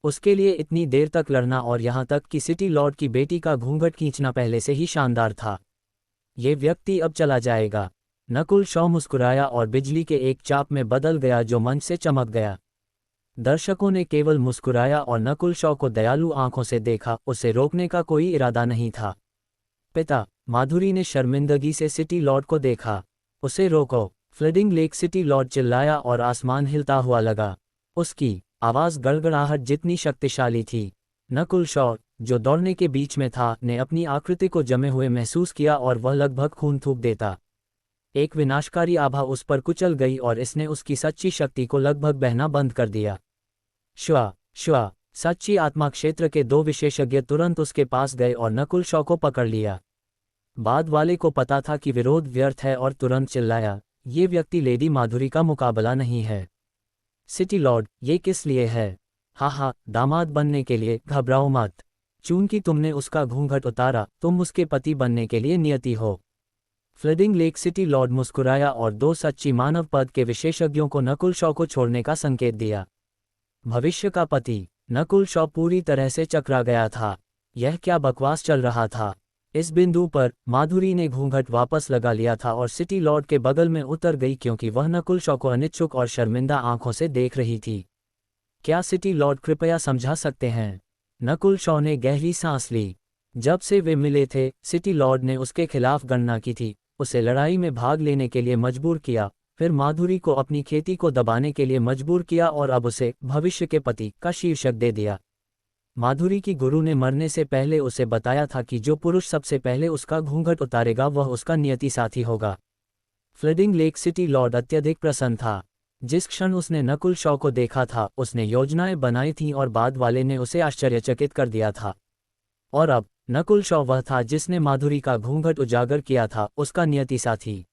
उसके लिए इतनी देर तक लड़ना और यहाँ तक कि सिटी लॉर्ड की बेटी का घूंघट खींचना पहले से ही शानदार था। ये व्यक्ति अब चला जाएगा। नकुल शॉ मुस्कुराया और बिजली के एक चाप में बदल गया जो मंच से चमक गया। दर्शकों ने केवल मुस्कुराया और नकुल शॉ को दयालु आंखों से देखा। उसे रोकने का कोई इरादा नहीं था। पिता। माधुरी ने शर्मिंदगी से सिटी लॉर्ड को देखा। उसे रोको। Flooding lake. सिटी लॉर्ड चिल्लाया और आसमान हिलता हुआ लगा। उसकी आवाज़ गड़गड़ाहट जितनी शक्तिशाली थी। नकुल शॉ, जो दौड़ने के बीच में था, ने अपनी आकृति को जमे हुए महसूस किया और वह लगभग खून थूक देता। एक विनाशकारी आभा उस पर कुचल गई और इसने उसकी सच्ची शक्ति को लगभग बहना बंद कर दिया। श्वा श्वा। सच्ची आत्मा क्षेत्र के 2 विशेषज्ञ तुरंत उसके पास गए और नकुल शॉ को पकड़ लिया। बाद वाले को पता था कि विरोध व्यर्थ है और तुरंत चिल्लाया, ये व्यक्ति लेडी माधुरी का मुकाबला नहीं है। सिटी लॉर्ड, ये किस लिए है? हाँ, दामाद बनने के लिए। घबराओ मत। चूंकि तुमने उसका घूंघट उतारा, तुम उसके पति बनने के लिए नियति हो। Flooding lake. सिटी लॉर्ड मुस्कुराया और 2 सच्ची मानव पद के विशेषज्ञों को नकुल शॉ को छोड़ने का संकेत दिया। भविष्य का पति। नकुल शॉ पूरी तरह से चकरा गया था। यह क्या बकवास चल रहा था? इस बिंदु पर माधुरी ने घूंघट वापस लगा लिया था और सिटी लॉर्ड के बगल में उतर गई क्योंकि वह नकुल शॉ को अनिच्छुक और शर्मिंदा आंखों से देख रही थी। क्या सिटी लॉर्ड कृपया समझा सकते हैं? नकुल शॉ ने गहरी सांस ली। जब से वे मिले थे, सिटी लॉर्ड ने उसके खिलाफ गणना की थी, उसे लड़ाई में भाग लेने के लिए मजबूर किया, फिर माधुरी को अपनी खेती को दबाने के लिए मजबूर किया और अब उसे भविष्य के पति का शीर्षक दे दिया। माधुरी की गुरु ने मरने से पहले उसे बताया था कि जो पुरुष सबसे पहले उसका घूंघट उतारेगा वह उसका नियति साथी होगा। Flooding lake. सिटी लॉर्ड अत्यधिक प्रसन्न था। जिस क्षण उसने नकुल शॉ को देखा था, उसने योजनाएं बनाई थीं और बाद वाले ने उसे आश्चर्यचकित कर दिया था। और अब नकुल शॉ वह था जिसने माधुरी का घूंघट उजागर किया था, उसका नियति साथी।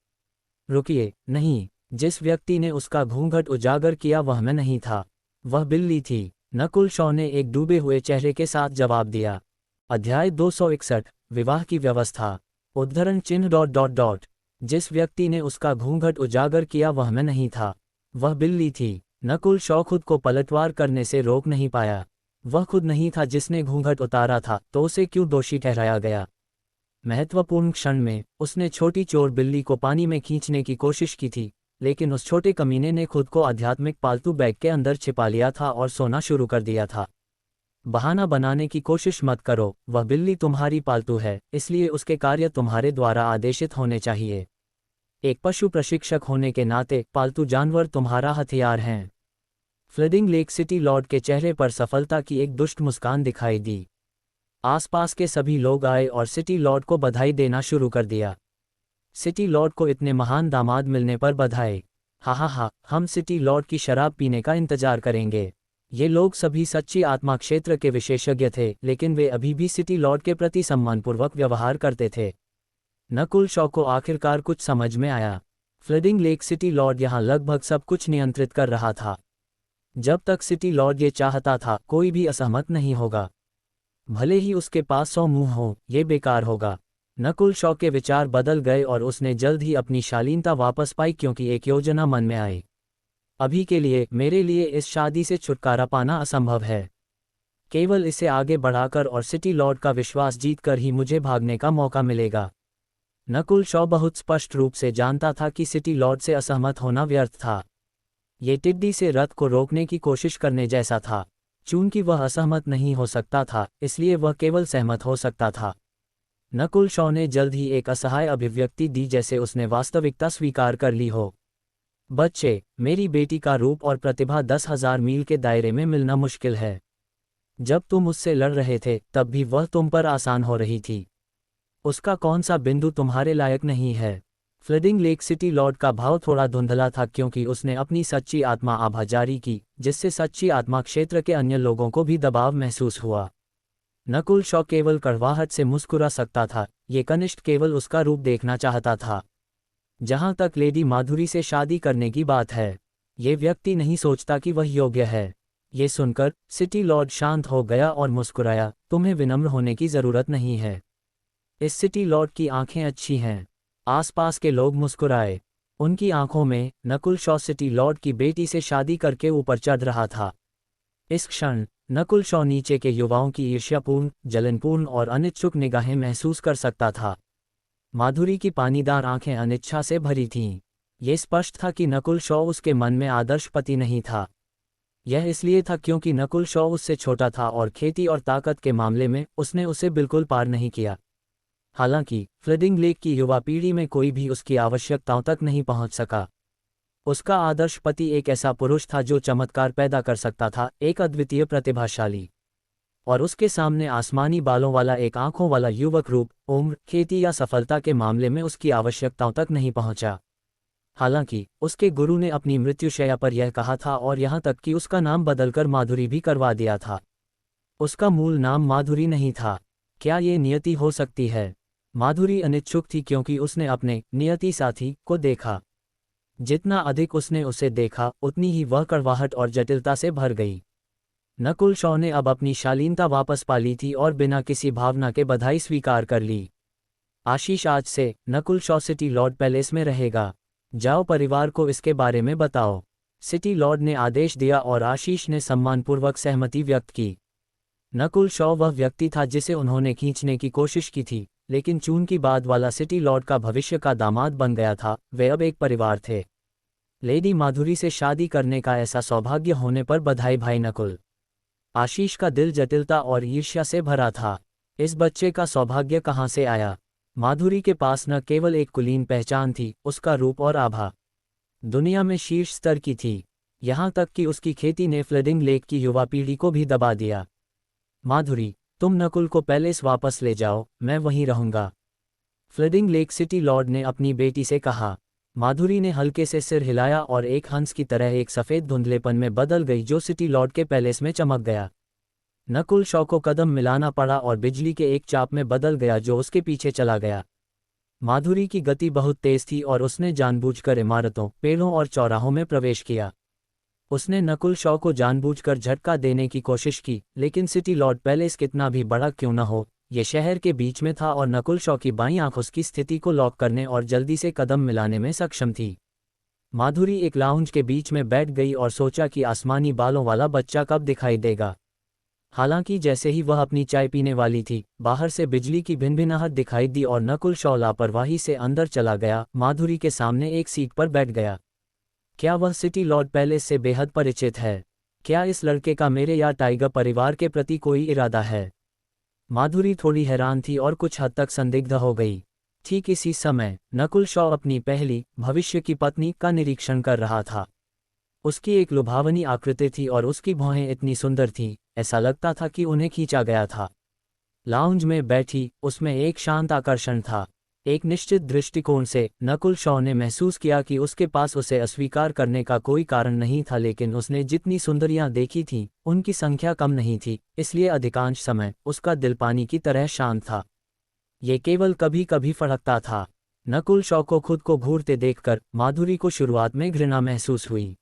रुकिए, नहीं, जिस व्यक्ति ने उसका घूंघट उजागर किया वह मैं नहीं था, वह बिल्ली थी। नकुल शॉ ने एक डूबे हुए चेहरे के साथ जवाब दिया। अध्याय 261। विवाह की व्यवस्था। उद्धरण चिन्ह। जिस व्यक्ति ने उसका घूंघट उजागर किया वह मैं नहीं था, वह बिल्ली थी। नकुल शॉ खुद को पलटवार करने से रोक नहीं पाया। वह खुद नहीं था जिसने घूंघट उतारा था, तो उसे क्यों दोषी ठहराया गया? महत्वपूर्ण क्षण में उसने छोटी चोर बिल्ली को पानी में खींचने की कोशिश की थी, लेकिन उस छोटे कमीने ने खुद को आध्यात्मिक पालतू बैग के अंदर छिपा लिया था और सोना शुरू कर दिया था। बहाना बनाने की कोशिश मत करो, वह बिल्ली तुम्हारी पालतू है, इसलिए उसके कार्य तुम्हारे द्वारा आदेशित होने चाहिए। एक पशु प्रशिक्षक होने के नाते पालतू जानवर तुम्हारा हथियार हैं। Flooding lake. सिटी लॉर्ड के चेहरे पर सफलता की एक दुष्ट मुस्कान दिखाई दी। आसपास के सभी लोग आए और सिटी लॉर्ड को बधाई देना शुरू कर दिया। सिटी लॉर्ड को इतने महान दामाद मिलने पर बधाई। हा, हम सिटी लॉर्ड की शराब पीने का इंतजार करेंगे। ये लोग सभी सच्ची आत्मा क्षेत्र के विशेषज्ञ थे, लेकिन वे अभी भी सिटी लॉर्ड के प्रति सम्मानपूर्वक व्यवहार करते थे। नकुल शॉ को आखिरकार कुछ समझ में आया। Flooding lake. सिटी लॉर्ड यहाँ लगभग सब कुछ नियंत्रित कर रहा था। जब तक सिटी लॉर्ड ये चाहता था, कोई भी असहमत नहीं होगा। भले ही उसके पास 100 मुंह हो, ये बेकार होगा। नकुल शॉ के विचार बदल गए और उसने जल्द ही अपनी शालीनता वापस पाई क्योंकि एक योजना मन में आई। अभी के लिए मेरे लिए इस शादी से छुटकारा पाना असंभव है। केवल इसे आगे बढ़ाकर और सिटी लॉर्ड का विश्वास जीतकर ही मुझे भागने का मौका मिलेगा। नकुल शॉ बहुत स्पष्ट रूप से जानता था कि सिटी लॉर्ड से असहमत होना व्यर्थ था। ये टिड्डी से रथ को रोकने की कोशिश करने जैसा था। चूंकि वह असहमत नहीं हो सकता था, इसलिए वह केवल सहमत हो सकता था। नकुल शॉ ने जल्द ही एक असहाय अभिव्यक्ति दी, जैसे उसने वास्तविकता स्वीकार कर ली हो। बच्चे, मेरी बेटी का रूप और प्रतिभा 10,000 मील के दायरे में मिलना मुश्किल है। जब तुम उससे लड़ रहे थे तब भी वह तुम पर आसान हो रही थी। उसका कौन सा बिंदु तुम्हारे लायक नहीं है? फ्लडिंग लेक सिटी लॉर्ड का भाव थोड़ा धुंधला था, क्योंकि उसने अपनी सच्ची आत्मा आभा जारी की, जिससे सच्ची आत्मा क्षेत्र के अन्य लोगों को भी दबाव महसूस हुआ। नकुल शॉ केवल कड़वाहट से मुस्कुरा सकता था। ये कनिष्ठ केवल उसका रूप देखना चाहता था। जहां तक लेडी माधुरी से शादी करने की बात है, ये व्यक्ति नहीं सोचता कि वह योग्य है। ये सुनकर सिटी लॉर्ड शांत हो गया और मुस्कुराया। तुम्हें विनम्र होने की जरूरत नहीं है। इस सिटी लॉर्ड की आंखें अच्छी हैं। आसपास के लोग मुस्कुराए। उनकी आंखों में नकुल शॉ सिटी लॉर्ड की बेटी से शादी करके ऊपर चढ़ रहा था। इस क्षण नकुल शॉ नीचे के युवाओं की ईर्ष्यापूर्ण, जलनपूर्ण और अनिच्छुक निगाहें महसूस कर सकता था। माधुरी की पानीदार आंखें अनिच्छा से भरी थीं। ये स्पष्ट था कि नकुल शॉ उसके मन में आदर्श पति नहीं था। यह इसलिए था क्योंकि नकुल शॉ उससे छोटा था और खेती और ताकत के मामले में उसने उसे बिल्कुल पार नहीं किया। हालांकि फ्लडिंग लेक की युवा पीढ़ी में कोई भी उसकी आवश्यकताओं तक नहीं पहुंच सका। उसका आदर्श पति एक ऐसा पुरुष था जो चमत्कार पैदा कर सकता था, एक अद्वितीय प्रतिभाशाली। और उसके सामने आसमानी बालों वाला एक आंखों वाला युवक रूप, उम्र, खेती या सफलता के मामले में उसकी आवश्यकताओं तक नहीं पहुंचा। हालांकि उसके गुरु ने अपनी मृत्युशैया पर यह कहा था, और यहां तक कि उसका नाम बदलकर माधुरी भी करवा दिया था। उसका मूल नाम माधुरी नहीं था। क्या ये नियति हो सकती है? माधुरी अनिच्छुक थी, क्योंकि उसने अपने नियति साथी को देखा। जितना अधिक उसने उसे देखा, उतनी ही वह कड़वाहट और जटिलता से भर गई। नकुल शॉ ने अब अपनी शालीनता वापस पा ली थी और बिना किसी भावना के बधाई स्वीकार कर ली। आशीष, आज से Nakul Shaw city Lord palace में रहेगा। जाओ, परिवार को इसके बारे में बताओ। सिटी लॉर्ड ने आदेश दिया और आशीष ने सम्मानपूर्वक सहमति व्यक्त की। नकुल शॉ वह व्यक्ति था जिसे उन्होंने खींचने की कोशिश की थी, लेकिन चूंकि बाद वाला सिटी लॉर्ड का भविष्य का दामाद बन गया था, वे अब एक परिवार थे। लेडी माधुरी से शादी करने का ऐसा सौभाग्य होने पर बधाई भाई नकुल। आशीष का दिल जटिलता और ईर्ष्या से भरा था। इस बच्चे का सौभाग्य कहाँ से आया? माधुरी के पास न केवल एक कुलीन पहचान थी, उसका रूप और आभा दुनिया में शीर्ष स्तर की थी। यहाँ तक कि उसकी खेती ने फ्लडिंग लेक की युवा पीढ़ी को भी दबा दिया। माधुरी, तुम नकुल को पैलेस वापस ले जाओ, मैं वहीं रहूंगा। फ्लडिंग लेक सिटी लॉर्ड ने अपनी बेटी से कहा। माधुरी ने हल्के से सिर हिलाया और एक हंस की तरह एक सफ़ेद धुंधलेपन में बदल गई, जो सिटी लॉर्ड के पैलेस में चमक गया। नकुल शॉ को कदम मिलाना पड़ा और बिजली के एक चाप में बदल गया जो उसके पीछे चला गया। माधुरी की गति बहुत तेज थी और उसने जानबूझकर इमारतों, पेड़ों और चौराहों में प्रवेश किया। उसने नकुल शॉ को जानबूझकर झटका देने की कोशिश की, लेकिन सिटी लॉर्ड पैलेस कितना भी बड़ा क्यों न हो, ये शहर के बीच में था और नकुल शॉ की बाईं आंख उसकी स्थिति को लॉक करने और जल्दी से कदम मिलाने में सक्षम थी। माधुरी एक लाउंज के बीच में बैठ गई और सोचा कि आसमानी बालों वाला बच्चा कब दिखाई देगा। हालांकि जैसे ही वह अपनी चाय पीने वाली थी, बाहर से बिजली की भिनभिनाहट दिखाई दी और नकुल शॉ लापरवाही से अंदर चला गया, माधुरी के सामने एक सीट पर बैठ गया। क्या वह सिटी लॉर्ड पैलेस से बेहद परिचित है? क्या इस लड़के का मेरे या टाइगर परिवार के प्रति कोई इरादा है? माधुरी थोड़ी हैरान थी और कुछ हद तक संदिग्ध हो गई। ठीक इसी समय नकुल शॉ अपनी पहली भविष्य की पत्नी का निरीक्षण कर रहा था। उसकी एक लुभावनी आकृति थी और उसकी भौहें इतनी सुंदर थीं, ऐसा लगता था कि उन्हें खींचा गया था। लाउंज में बैठी उसमें एक शांत आकर्षण था। एक निश्चित दृष्टिकोण से नकुल शॉ ने महसूस किया कि उसके पास उसे अस्वीकार करने का कोई कारण नहीं था, लेकिन उसने जितनी सुंदरियां देखी थीं, उनकी संख्या कम नहीं थी, इसलिए अधिकांश समय उसका दिल पानी की तरह शांत था। ये केवल कभी कभी फड़कता था। नकुल शॉ को खुद को घूरते देखकर माधुरी को शुरुआत में घृणा महसूस हुई।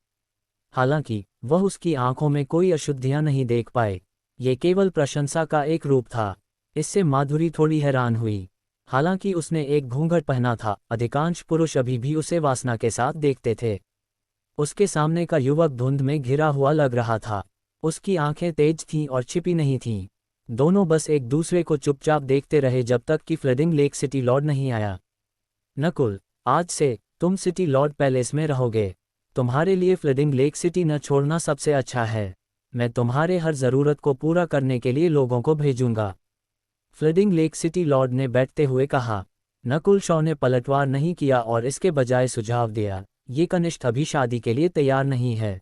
हालांकि वह उसकी आंखों में कोई अशुद्धियां नहीं देख पाए। ये केवल प्रशंसा का एक रूप था। इससे माधुरी थोड़ी हैरान हुई। हालांकि उसने एक घूंघट पहना था, अधिकांश पुरुष अभी भी उसे वासना के साथ देखते थे। उसके सामने का युवक धुंध में घिरा हुआ लग रहा था। उसकी आंखें तेज थीं और छिपी नहीं थीं। दोनों बस एक दूसरे को चुपचाप देखते रहे जब तक कि फ्लडिंग लेक सिटी लॉर्ड नहीं आया। नकुल, आज से तुम सिटी लॉर्ड पैलेस में रहोगे। तुम्हारे लिए फ्लडिंग लेक सिटी न छोड़ना सबसे अच्छा है। मैं तुम्हारे हर ज़रूरत को पूरा करने के लिए लोगों को भेजूंगा। फ्लडिंग लेक सिटी लॉर्ड ने बैठते हुए कहा। नकुल शॉ ने पलटवार नहीं किया और इसके बजाय सुझाव दिया, ये कनिष्ठ अभी शादी के लिए तैयार नहीं है।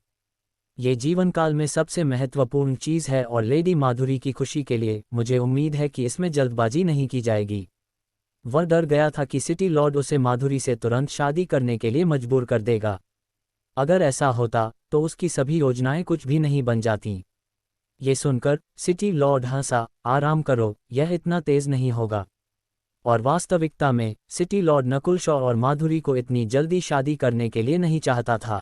ये जीवन काल में सबसे महत्वपूर्ण चीज़ है और लेडी माधुरी की खुशी के लिए मुझे उम्मीद है कि इसमें जल्दबाजी नहीं की जाएगी। वह डर गया था कि सिटी लॉर्ड उसे माधुरी से तुरंत शादी करने के लिए मजबूर कर देगा। अगर ऐसा होता तो उसकी सभी योजनाएं कुछ भी नहीं बन जातीं। ये सुनकर सिटी लॉर्ड हंसा, आराम करो, यह इतना तेज नहीं होगा। और वास्तविकता में सिटी लॉर्ड नकुल शॉ और माधुरी को इतनी जल्दी शादी करने के लिए नहीं चाहता था।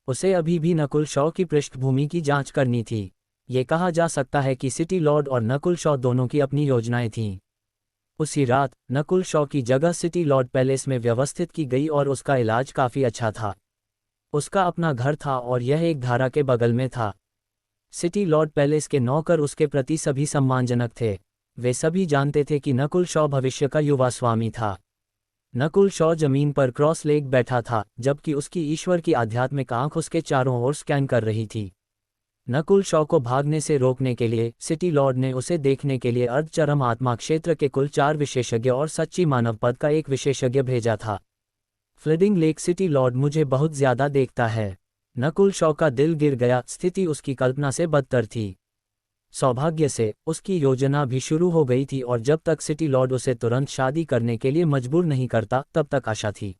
उसे अभी भी नकुल शॉ की पृष्ठभूमि की जांच करनी थी। ये कहा जा सकता है कि सिटी लॉर्ड और नकुल शॉ दोनों की अपनी योजनाएं थीं। उसी रात नकुल शॉ की जगह सिटी लॉर्ड पैलेस में व्यवस्थित की गई और उसका इलाज काफ़ी अच्छा था। उसका अपना घर था और यह एक धारा के बगल में था। सिटी लॉर्ड पैलेस के नौकर उसके प्रति सभी सम्मानजनक थे। वे सभी जानते थे कि नकुल शॉ भविष्य का युवा स्वामी था। नकुल शॉ जमीन पर क्रॉस लेग बैठा था, जबकि उसकी ईश्वर की आध्यात्मिक आंख उसके चारों ओर स्कैन कर रही थी। नकुल शॉ को भागने से रोकने के लिए सिटी लॉर्ड ने उसे देखने के लिए अर्धचरम आत्मा क्षेत्र के कुल 4 विशेषज्ञ और सच्ची मानव पद का एक विशेषज्ञ भेजा था। फ्लडिंग लेक सिटी लॉर्ड मुझे बहुत ज्यादा देखता है। नकुल शॉ का दिल गिर गया, स्थिति उसकी कल्पना से बदतर थी। सौभाग्य से उसकी योजना भी शुरू हो गई थी और जब तक सिटी लॉर्ड उसे तुरंत शादी करने के लिए मजबूर नहीं करता तब तक आशा थी।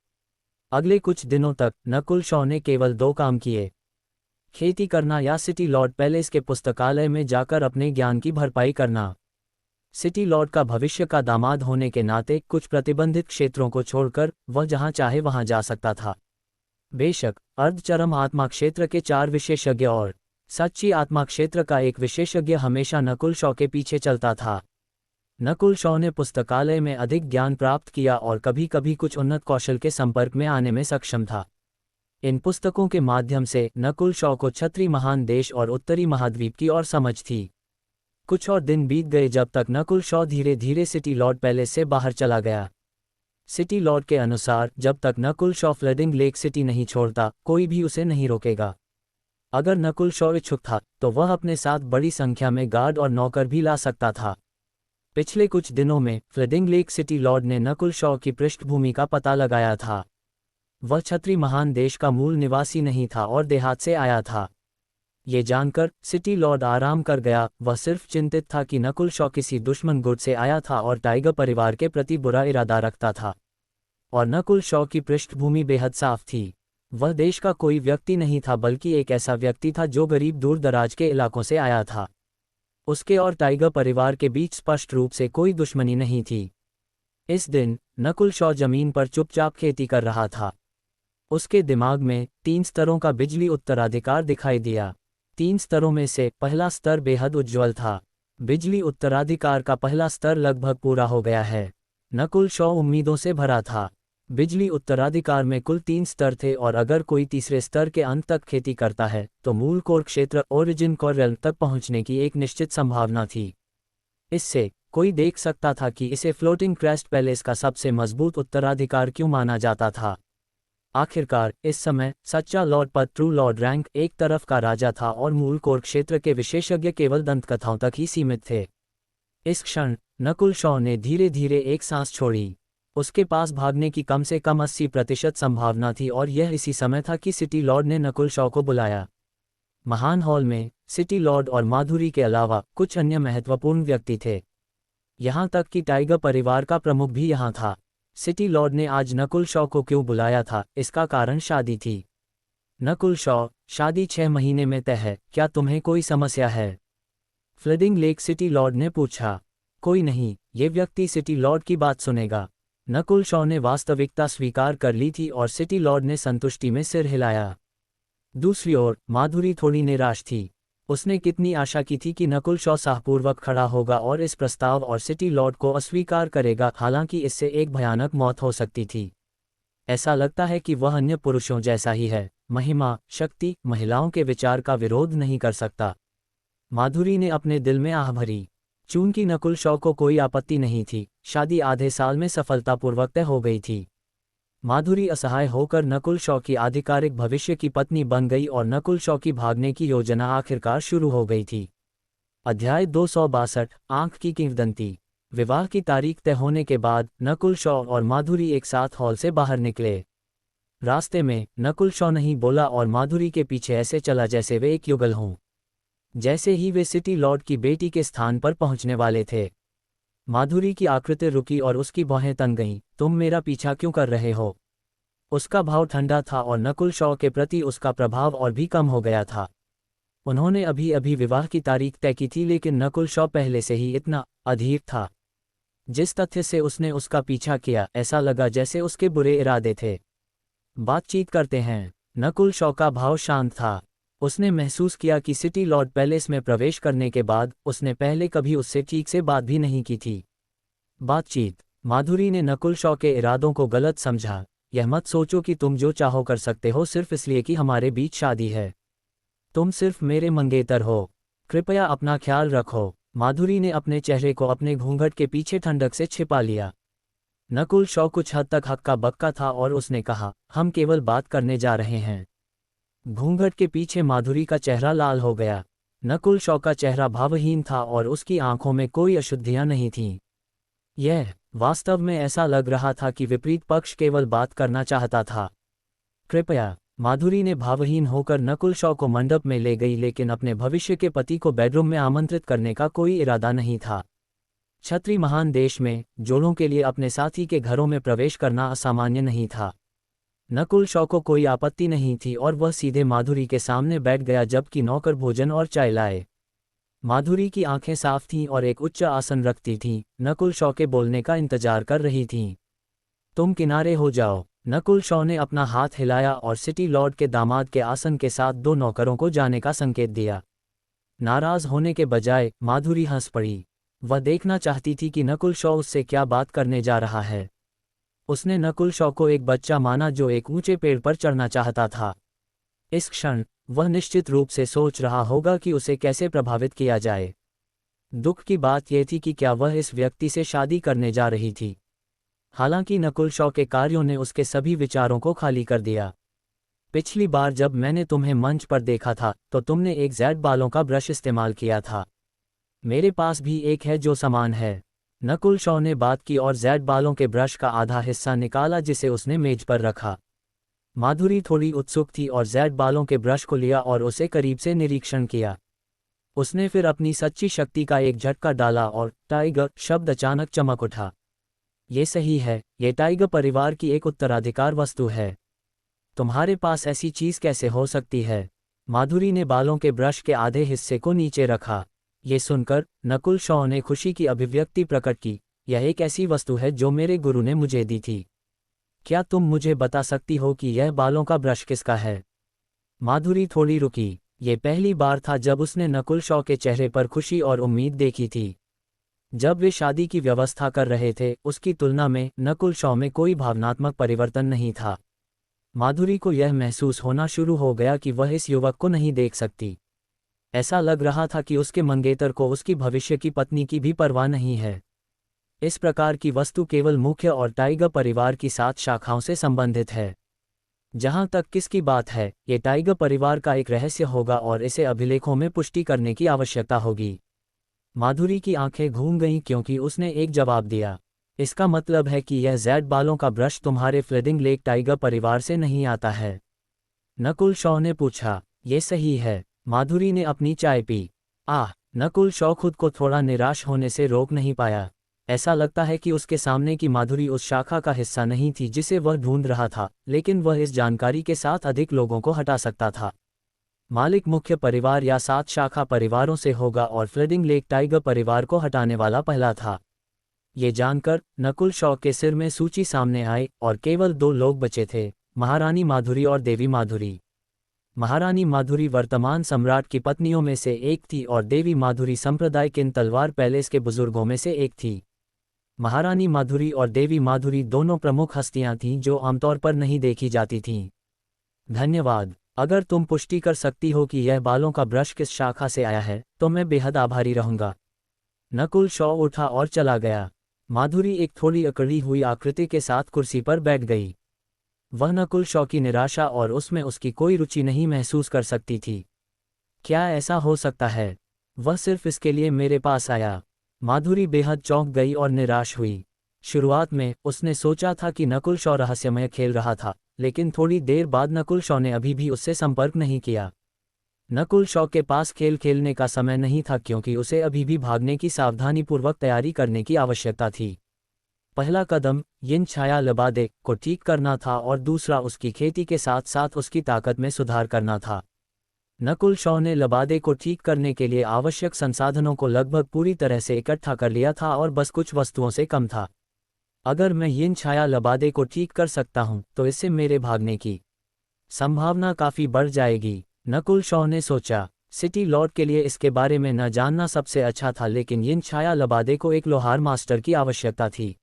अगले कुछ दिनों तक नकुल शॉ ने केवल 2 काम किए, खेती करना या सिटी लॉर्ड पैलेस के पुस्तकालय में जाकर अपने ज्ञान की भरपाई करना। सिटी लॉर्ड का भविष्य का दामाद होने के नाते कुछ प्रतिबंधित क्षेत्रों को छोड़कर वह जहां चाहे वहां जा सकता था। बेशक अर्धचरम आत्मा क्षेत्र के 4 विशेषज्ञ और सच्ची आत्मा क्षेत्र का एक विशेषज्ञ हमेशा नकुल शॉ के पीछे चलता था। नकुल शॉ ने पुस्तकालय में अधिक ज्ञान प्राप्त किया और कभी कभी कुछ उन्नत कौशल के संपर्क में आने में सक्षम था। इन पुस्तकों के माध्यम से नकुल शॉ को क्षत्रिय महान देश और उत्तरी महाद्वीप की ओर समझ थी। कुछ और दिन बीत गए जब तक नकुल शॉ धीरे धीरे सिटी लॉर्ड पैलेस से बाहर चला गया। सिटी लॉर्ड के अनुसार जब तक Nakul Shaw flooding lake city नहीं छोड़ता, कोई भी उसे नहीं रोकेगा। अगर नकुल शॉ इच्छुक था तो वह अपने साथ बड़ी संख्या में गार्ड और नौकर भी ला सकता था। पिछले कुछ दिनों में फ्लडिंग लेक सिटी लॉर्ड ने नकुल शॉ की पृष्ठभूमि का पता लगाया था। वह क्षत्रिय महान देश का मूल निवासी नहीं था और देहात से आया था। ये जानकर सिटी लॉर्ड आराम कर गया। वह सिर्फ चिंतित था कि नकुल शॉ किसी दुश्मन गुट से आया था और टाइगर परिवार के प्रति बुरा इरादा रखता था। और नकुल शॉ की पृष्ठभूमि बेहद साफ थी। वह देश का कोई व्यक्ति नहीं था बल्कि एक ऐसा व्यक्ति था जो गरीब दूर दराज के इलाकों से आया था। उसके और टाइगर परिवार के बीच स्पष्ट रूप से कोई दुश्मनी नहीं थी। इस दिन नकुल शॉ जमीन पर चुपचाप खेती कर रहा था। उसके दिमाग में 3 स्तरों का बिजली उत्तराधिकार दिखाई दिया। 3 स्तरों में से पहला स्तर बेहद उज्ज्वल था। बिजली उत्तराधिकार का पहला स्तर लगभग पूरा हो गया है। नकुल शॉ उम्मीदों से भरा था। बिजली उत्तराधिकार में कुल 3 स्तर थे और अगर कोई तीसरे स्तर के अंत तक खेती करता है तो मूल कोर क्षेत्र ओरिजिन कोर रेल्म तक पहुंचने की एक निश्चित संभावना थी। इससे कोई देख सकता था कि इसे फ्लोटिंग क्रेस्ट पैलेस का सबसे मजबूत उत्तराधिकार क्यों माना जाता था। आखिरकार इस समय सच्चा लॉर्ड पद ट्रू लॉर्ड रैंक एक तरफ का राजा था और मूल कोर क्षेत्र के विशेषज्ञ केवल दंतकथाओं तक ही सीमित थे। इस क्षण नकुल शॉ ने धीरे धीरे एक सांस छोड़ी। उसके पास भागने की कम से कम 80% संभावना थी और यह इसी समय था कि सिटी लॉर्ड ने नकुल शॉ को बुलाया। महान हॉल में सिटी लॉर्ड और माधुरी के अलावा कुछ अन्य महत्वपूर्ण व्यक्ति थे। यहाँ तक कि टाइगर परिवार का प्रमुख भी यहाँ था। सिटी लॉर्ड ने आज नकुल शॉ को क्यों बुलाया था? इसका कारण शादी थी। नकुल शॉ, शादी 6 महीने में तय है, क्या तुम्हें कोई समस्या है? फ्लडिंग लेक सिटी लॉर्ड ने पूछा। कोई नहीं, ये व्यक्ति सिटी लॉर्ड की बात सुनेगा। नकुल शॉ ने वास्तविकता स्वीकार कर ली थी और सिटी लॉर्ड ने संतुष्टि में सिर हिलाया। दूसरी ओर माधुरी थोड़ी निराश थी। उसने कितनी आशा की थी कि नकुल शॉ साहपूर्वक खड़ा होगा और इस प्रस्ताव और सिटी लॉर्ड को अस्वीकार करेगा, हालांकि इससे एक भयानक मौत हो सकती थी। ऐसा लगता है कि वह अन्य पुरुषों जैसा ही है, महिमा, शक्ति, महिलाओं के विचार का विरोध नहीं कर सकता। माधुरी ने अपने दिल में आह भरी। चूंकि नकुल शॉ को कोई आपत्ति नहीं थी, शादी आधे साल में सफलतापूर्वक तय हो गई थी। माधुरी असहाय होकर नकुल शॉ की आधिकारिक भविष्य की पत्नी बन गई और नकुल शॉ की भागने की योजना आखिरकार शुरू हो गई थी। अध्याय 262 आंख की किंवदंती। विवाह की तारीख तय होने के बाद नकुल शॉ और माधुरी एक साथ हॉल से बाहर निकले। रास्ते में नकुल शॉ नहीं बोला और माधुरी के पीछे ऐसे चला जैसे वे एक युगल हों। जैसे ही वे सिटी लॉर्ड की बेटी के स्थान पर पहुंचने वाले थे, माधुरी की आकृति रुकी और उसकी भौहें तन गईं। तुम मेरा पीछा क्यों कर रहे हो? उसका भाव ठंडा था और नकुल शॉ के प्रति उसका प्रभाव और भी कम हो गया था। उन्होंने अभी अभी विवाह की तारीख तय की थी, लेकिन नकुल शॉ पहले से ही इतना अधीर था। जिस तथ्य से उसने उसका पीछा किया, ऐसा लगा जैसे उसके बुरे इरादे थे। बातचीत करते हैं। नकुल शॉ का भाव शांत था। उसने महसूस किया कि सिटी लॉर्ड पैलेस में प्रवेश करने के बाद उसने पहले कभी उससे ठीक से बात भी नहीं की थी। बातचीत। माधुरी ने नकुल शॉ के इरादों को गलत समझा। यह मत सोचो कि तुम जो चाहो कर सकते हो सिर्फ इसलिए कि हमारे बीच शादी है। तुम सिर्फ मेरे मंगेतर हो। कृपया अपना ख्याल रखो। माधुरी ने अपने चेहरे को अपने घूंघट के पीछे ठंडक से छिपा लिया। नकुल शॉ कुछ हद तक हक्का बक्का था और उसने कहा, हम केवल बात करने जा रहे हैं। घूंघट के पीछे माधुरी का चेहरा लाल हो गया। नकुल शॉ का चेहरा भावहीन था और उसकी आंखों में कोई अशुद्धियां नहीं थीं। यह वास्तव में ऐसा लग रहा था कि विपरीत पक्ष केवल बात करना चाहता था। कृपया। माधुरी ने भावहीन होकर नकुल शॉ को मंडप में ले गई, लेकिन अपने भविष्य के पति को बेडरूम में आमंत्रित करने का कोई इरादा नहीं था। छत्री महान देश में जोड़ों के लिए अपने साथी के घरों में प्रवेश करना असामान्य नहीं था। नकुल शॉ को कोई आपत्ति नहीं थी और वह सीधे माधुरी के सामने बैठ गया, जबकि नौकर भोजन और चाय लाए। माधुरी की आंखें साफ थीं और एक उच्च आसन रखती थीं, नकुल शॉ के बोलने का इंतजार कर रही थीं। तुम किनारे हो जाओ। नकुल शॉ ने अपना हाथ हिलाया और सिटी लॉर्ड के दामाद के आसन के साथ दो नौकरों को जाने का संकेत दिया। नाराज होने के बजाय माधुरी हंस पड़ी। वह देखना चाहती थी कि नकुल शॉ उससे क्या बात करने जा रहा है। उसने नकुल शॉ को एक बच्चा माना जो एक ऊंचे पेड़ पर चढ़ना चाहता था। इस क्षण वह निश्चित रूप से सोच रहा होगा कि उसे कैसे प्रभावित किया जाए। दुख की बात यह थी कि क्या वह इस व्यक्ति से शादी करने जा रही थी। हालांकि नकुल शॉ के कार्यों ने उसके सभी विचारों को खाली कर दिया। पिछली बार जब मैंने तुम्हें मंच पर देखा था तो तुमने एक ज़ेड बालों का ब्रश इस्तेमाल किया था। मेरे पास भी एक है जो समान है। नकुल शॉ ने बात की और ज़ेड बालों के ब्रश का आधा हिस्सा निकाला जिसे उसने मेज पर रखा। माधुरी थोड़ी उत्सुक थी और ज़ेड बालों के ब्रश को लिया और उसे करीब से निरीक्षण किया। उसने फिर अपनी सच्ची शक्ति का एक झटका डाला और टाइगर शब्द अचानक चमक उठा। ये सही है, ये टाइगर परिवार की एक उत्तराधिकार वस्तु है। तुम्हारे पास ऐसी चीज कैसे हो सकती है? माधुरी ने बालों के ब्रश के आधे हिस्से को नीचे रखा। ये सुनकर नकुल शॉ ने खुशी की अभिव्यक्ति प्रकट की। यह एक ऐसी वस्तु है जो मेरे गुरु ने मुझे दी थी। क्या तुम मुझे बता सकती हो कि यह बालों का ब्रश किसका है? माधुरी थोड़ी रुकी। ये पहली बार था जब उसने नकुल शॉ के चेहरे पर खुशी और उम्मीद देखी थी। जब वे शादी की व्यवस्था कर रहे थे, उसकी तुलना में नकुल शॉ में कोई भावनात्मक परिवर्तन नहीं था। माधुरी को यह महसूस होना शुरू हो गया कि वह इस युवक को नहीं देख सकती। ऐसा लग रहा था कि उसके मंगेतर को उसकी भविष्य की पत्नी की भी परवाह नहीं है। इस प्रकार की वस्तु केवल मुख्य और टाइगर परिवार की 7 शाखाओं से संबंधित है। जहां तक किसकी बात है, ये टाइगर परिवार का एक रहस्य होगा और इसे अभिलेखों में पुष्टि करने की आवश्यकता होगी। माधुरी की आंखें घूम गईं क्योंकि उसने एक जवाब दिया। इसका मतलब है कि यह ज़ेड बालों का ब्रश तुम्हारे फ्लेडिंग लेक टाइगर परिवार से नहीं आता है? नकुल शॉ ने पूछा। ये सही है। माधुरी ने अपनी चाय पी। नकुल शॉ खुद को थोड़ा निराश होने से रोक नहीं पाया। ऐसा लगता है कि उसके सामने की माधुरी उस शाखा का हिस्सा नहीं थी जिसे वह ढूंढ रहा था, लेकिन वह इस जानकारी के साथ अधिक लोगों को हटा सकता था। मालिक मुख्य परिवार या 7 शाखा परिवारों से होगा और फ्लेडिंग लेक टाइगर परिवार को हटाने वाला पहला था। ये जानकर नकुल शॉ के सिर में सूची सामने आई और केवल 2 लोग बचे थे, महारानी माधुरी और देवी माधुरी। महारानी माधुरी वर्तमान सम्राट की पत्नियों में से एक थी और देवी माधुरी संप्रदाय किन तलवार पैलेस के बुजुर्गों में से एक थी। महारानी माधुरी और देवी माधुरी दोनों प्रमुख हस्तियां थीं जो आमतौर पर नहीं देखी जाती थीं। धन्यवाद। अगर तुम पुष्टि कर सकती हो कि यह बालों का ब्रश किस शाखा से आया है तो मैं बेहद आभारी रहूंगा। नकुल शॉ उठा और चला गया। माधुरी एक थोड़ी अकड़ी हुई आकृति के साथ कुर्सी पर बैठ गई। वह नकुल शॉ की निराशा और उसमें उसकी कोई रुचि नहीं महसूस कर सकती थी। क्या ऐसा हो सकता है? वह सिर्फ इसके लिए मेरे पास आया। माधुरी बेहद चौंक गई और निराश हुई। शुरुआत में उसने सोचा था कि नकुल शॉ रहस्यमय खेल रहा था, लेकिन थोड़ी देर बाद नकुल शॉ ने अभी भी उससे संपर्क नहीं किया। नकुल शॉ के पास खेल खेलने का समय नहीं था क्योंकि उसे अभी भी भागने की सावधानीपूर्वक तैयारी करने की आवश्यकता थी। पहला कदम यिन छाया लबादे को ठीक करना था और दूसरा उसकी खेती के साथ साथ उसकी ताकत में सुधार करना था। नकुल शॉ ने लबादे को ठीक करने के लिए आवश्यक संसाधनों को लगभग पूरी तरह से इकट्ठा कर लिया था और बस कुछ वस्तुओं से कम था। अगर मैं यिन छाया लबादे को ठीक कर सकता हूं तो इससे मेरे भागने की संभावना काफी बढ़ जाएगी, नकुल शॉ ने सोचा। सिटी लॉर्ड के लिए इसके बारे में न जानना सबसे अच्छा था, लेकिन यिन छाया लबादे को एक लोहार मास्टर की आवश्यकता थी।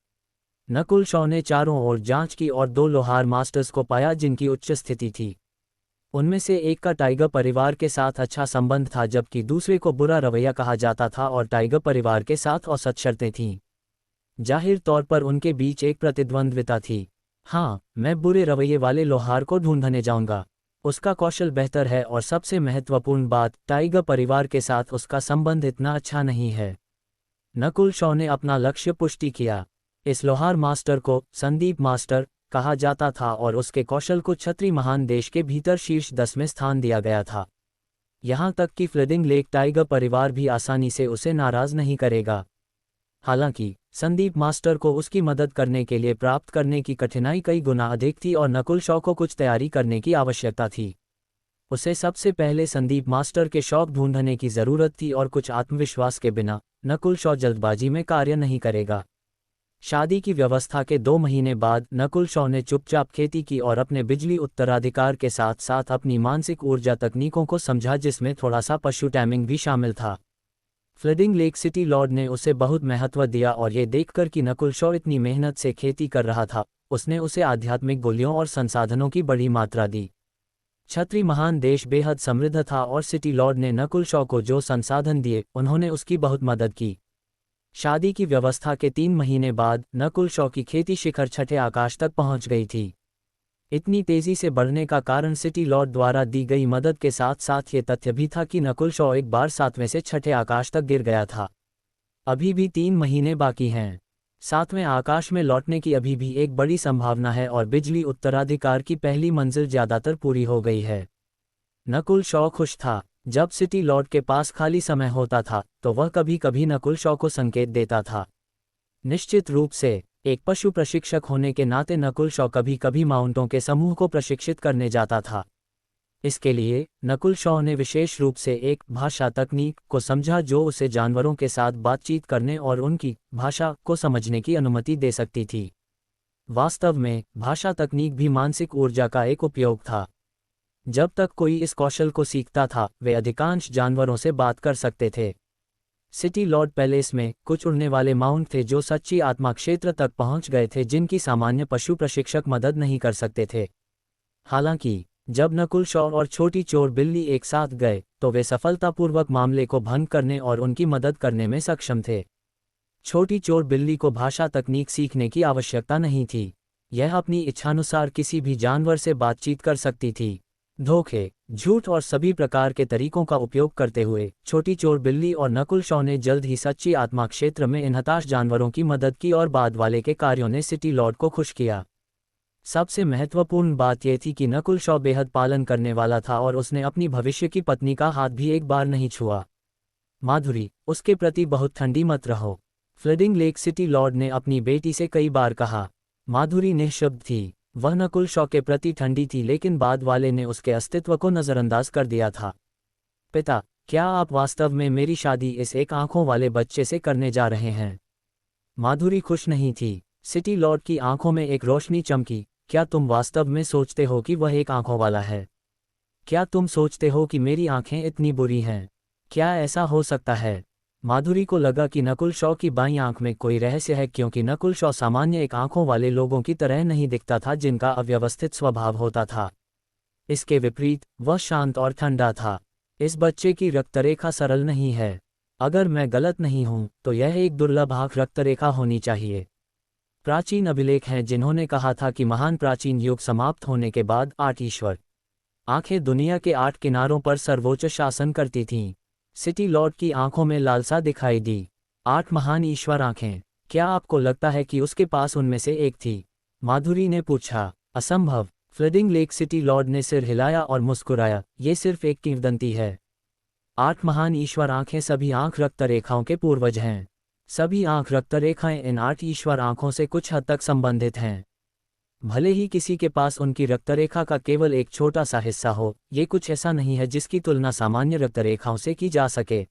नकुल शॉ ने चारों ओर जांच की और 2 लोहार मास्टर्स को पाया जिनकी उच्च स्थिति थी। उनमें से एक का टाइगर परिवार के साथ अच्छा संबंध था जबकि दूसरे को बुरा रवैया कहा जाता था और टाइगर परिवार के साथ औसत शर्तें थीं। जाहिर तौर पर उनके बीच एक प्रतिद्वंद्विता थी। हाँ, मैं बुरे रवैये वाले लोहार को ढूंढने जाऊंगा। उसका कौशल बेहतर है और सबसे महत्वपूर्ण बात, टाइगर परिवार के साथ उसका संबंध इतना अच्छा नहीं है। नकुल शॉ ने अपना लक्ष्य पुष्टि किया। इस लोहार मास्टर को संदीप मास्टर कहा जाता था और उसके कौशल को छत्री महान देश के भीतर शीर्ष 10 में स्थान दिया गया था। यहाँ तक कि फ्लडिंग लेक टाइगर परिवार भी आसानी से उसे नाराज नहीं करेगा। हालांकि संदीप मास्टर को उसकी मदद करने के लिए प्राप्त करने की कठिनाई कई गुना अधिक थी और नकुल शॉ को कुछ तैयारी करने की आवश्यकता थी। उसे सबसे पहले संदीप मास्टर के शौक ढूंढने की जरूरत थी और कुछ आत्मविश्वास के बिना नकुल शॉ जल्दबाजी में कार्य नहीं करेगा। शादी की व्यवस्था के 2 महीने बाद नकुल शॉ ने चुपचाप खेती की और अपने बिजली उत्तराधिकार के साथ साथ अपनी मानसिक ऊर्जा तकनीकों को समझा, जिसमें थोड़ा सा पशु टैमिंग भी शामिल था। फ्लडिंग लेक सिटी लॉर्ड ने उसे बहुत महत्व दिया और ये देखकर कि नकुल शॉ इतनी मेहनत से खेती कर रहा था, उसने उसे आध्यात्मिक गोलियों और संसाधनों की बड़ी मात्रा दी। छत्री महान देश बेहद समृद्ध था और सिटी लॉर्ड ने नकुल शॉ को जो संसाधन दिए उन्होंने उसकी बहुत मदद की। शादी की व्यवस्था के 3 महीने बाद नकुल शॉ की खेती शिखर 6ठे आकाश तक पहुंच गई थी। इतनी तेजी से बढ़ने का कारण सिटी लॉर्ड द्वारा दी गई मदद के साथ साथ ये तथ्य भी था कि नकुल शॉ एक बार 7वें से 6ठे आकाश तक गिर गया था। अभी भी 3 महीने बाकी हैं। 7वें आकाश में लौटने की अभी भी एक बड़ी संभावना है और बिजली उत्तराधिकार की पहली मंजिल ज्यादातर पूरी हो गई है। नकुल शॉ खुश था। जब सिटी लॉर्ड के पास खाली समय होता था तो वह कभी कभी नकुल शॉ को संकेत देता था। निश्चित रूप से एक पशु प्रशिक्षक होने के नाते नकुल शॉ कभी कभी माउंटों के समूह को प्रशिक्षित करने जाता था। इसके लिए नकुल शॉ ने विशेष रूप से एक भाषा तकनीक को समझा जो उसे जानवरों के साथ बातचीत करने और उनकी भाषा को समझने की अनुमति दे सकती थी। वास्तव में भाषा तकनीक भी मानसिक ऊर्जा का एक उपयोग था। जब तक कोई इस कौशल को सीखता था वे अधिकांश जानवरों से बात कर सकते थे। सिटी लॉर्ड पैलेस में कुछ उड़ने वाले माउंट थे जो सच्ची आत्मा क्षेत्र तक पहुंच गए थे जिनकी सामान्य पशु प्रशिक्षक मदद नहीं कर सकते थे। हालांकि जब नकुल शॉ और छोटी चोर बिल्ली एक साथ गए तो वे सफलतापूर्वक मामले को भंग करने और उनकी मदद करने में सक्षम थे। छोटी चोर बिल्ली को भाषा तकनीक सीखने की आवश्यकता नहीं थी। यह अपनी इच्छानुसार किसी भी जानवर से बातचीत कर सकती थी। धोखे, झूठ और सभी प्रकार के तरीकों का उपयोग करते हुए छोटी चोर बिल्ली और नकुल शॉ ने जल्द ही सच्ची आत्मा क्षेत्र में इन हताश जानवरों की मदद की और बाद वाले के कार्यों ने सिटी लॉर्ड को खुश किया। सबसे महत्वपूर्ण बात यह थी कि नकुल शॉ बेहद पालन करने वाला था और उसने अपनी भविष्य की पत्नी का हाथ भी एक बार नहीं छुआ। माधुरी, उसके प्रति बहुत ठंडी मत रहो, फ्लडिंग लेक सिटी लॉर्ड ने अपनी बेटी से कई बार कहा। माधुरी निःशब्द थी। वह नकुल शॉ के प्रति ठंडी थी लेकिन बाद वाले ने उसके अस्तित्व को नज़रअंदाज कर दिया था। पिता, क्या आप वास्तव में मेरी शादी इस एक आंखों वाले बच्चे से करने जा रहे हैं? माधुरी खुश नहीं थी। सिटी लॉर्ड की आंखों में एक रोशनी चमकी। क्या तुम वास्तव में सोचते हो कि वह एक आंखों वाला है? क्या तुम सोचते हो कि मेरी आंखें इतनी बुरी हैं? क्या ऐसा हो सकता है? माधुरी को लगा कि नकुल शॉ की बाईं आंख में कोई रहस्य है क्योंकि नकुल शॉ सामान्य एक आंखों वाले लोगों की तरह नहीं दिखता था जिनका अव्यवस्थित स्वभाव होता था। इसके विपरीत वह शांत और ठंडा था। इस बच्चे की रक्तरेखा सरल नहीं है। अगर मैं गलत नहीं हूं तो यह एक दुर्लभ आंख रक्तरेखा होनी चाहिए। प्राचीन अभिलेख हैं जिन्होंने कहा था कि महान प्राचीन युग समाप्त होने के बाद 8 ईश्वर आंखें दुनिया के 8 किनारों पर सर्वोच्च शासन करती थीं। सिटी लॉर्ड की आंखों में लालसा दिखाई दी। 8 महान ईश्वर आंखें, क्या आपको लगता है कि उसके पास उनमें से एक थी? माधुरी ने पूछा। असंभव। फ्लडिंग लेक सिटी लॉर्ड ने सिर हिलाया और मुस्कुराया, ये सिर्फ एक किंवदंती है। 8 महान ईश्वर आंखें सभी आंख रक्तरेखाओं के पूर्वज हैं। सभी आंख रक्तरेखाएं इन 8 ईश्वर आंखों से कुछ हद तक संबंधित हैं। भले ही किसी के पास उनकी रक्तरेखा का केवल एक छोटा सा हिस्सा हो, ये कुछ ऐसा नहीं है जिसकी तुलना सामान्य रक्तरेखाओं से की जा सके।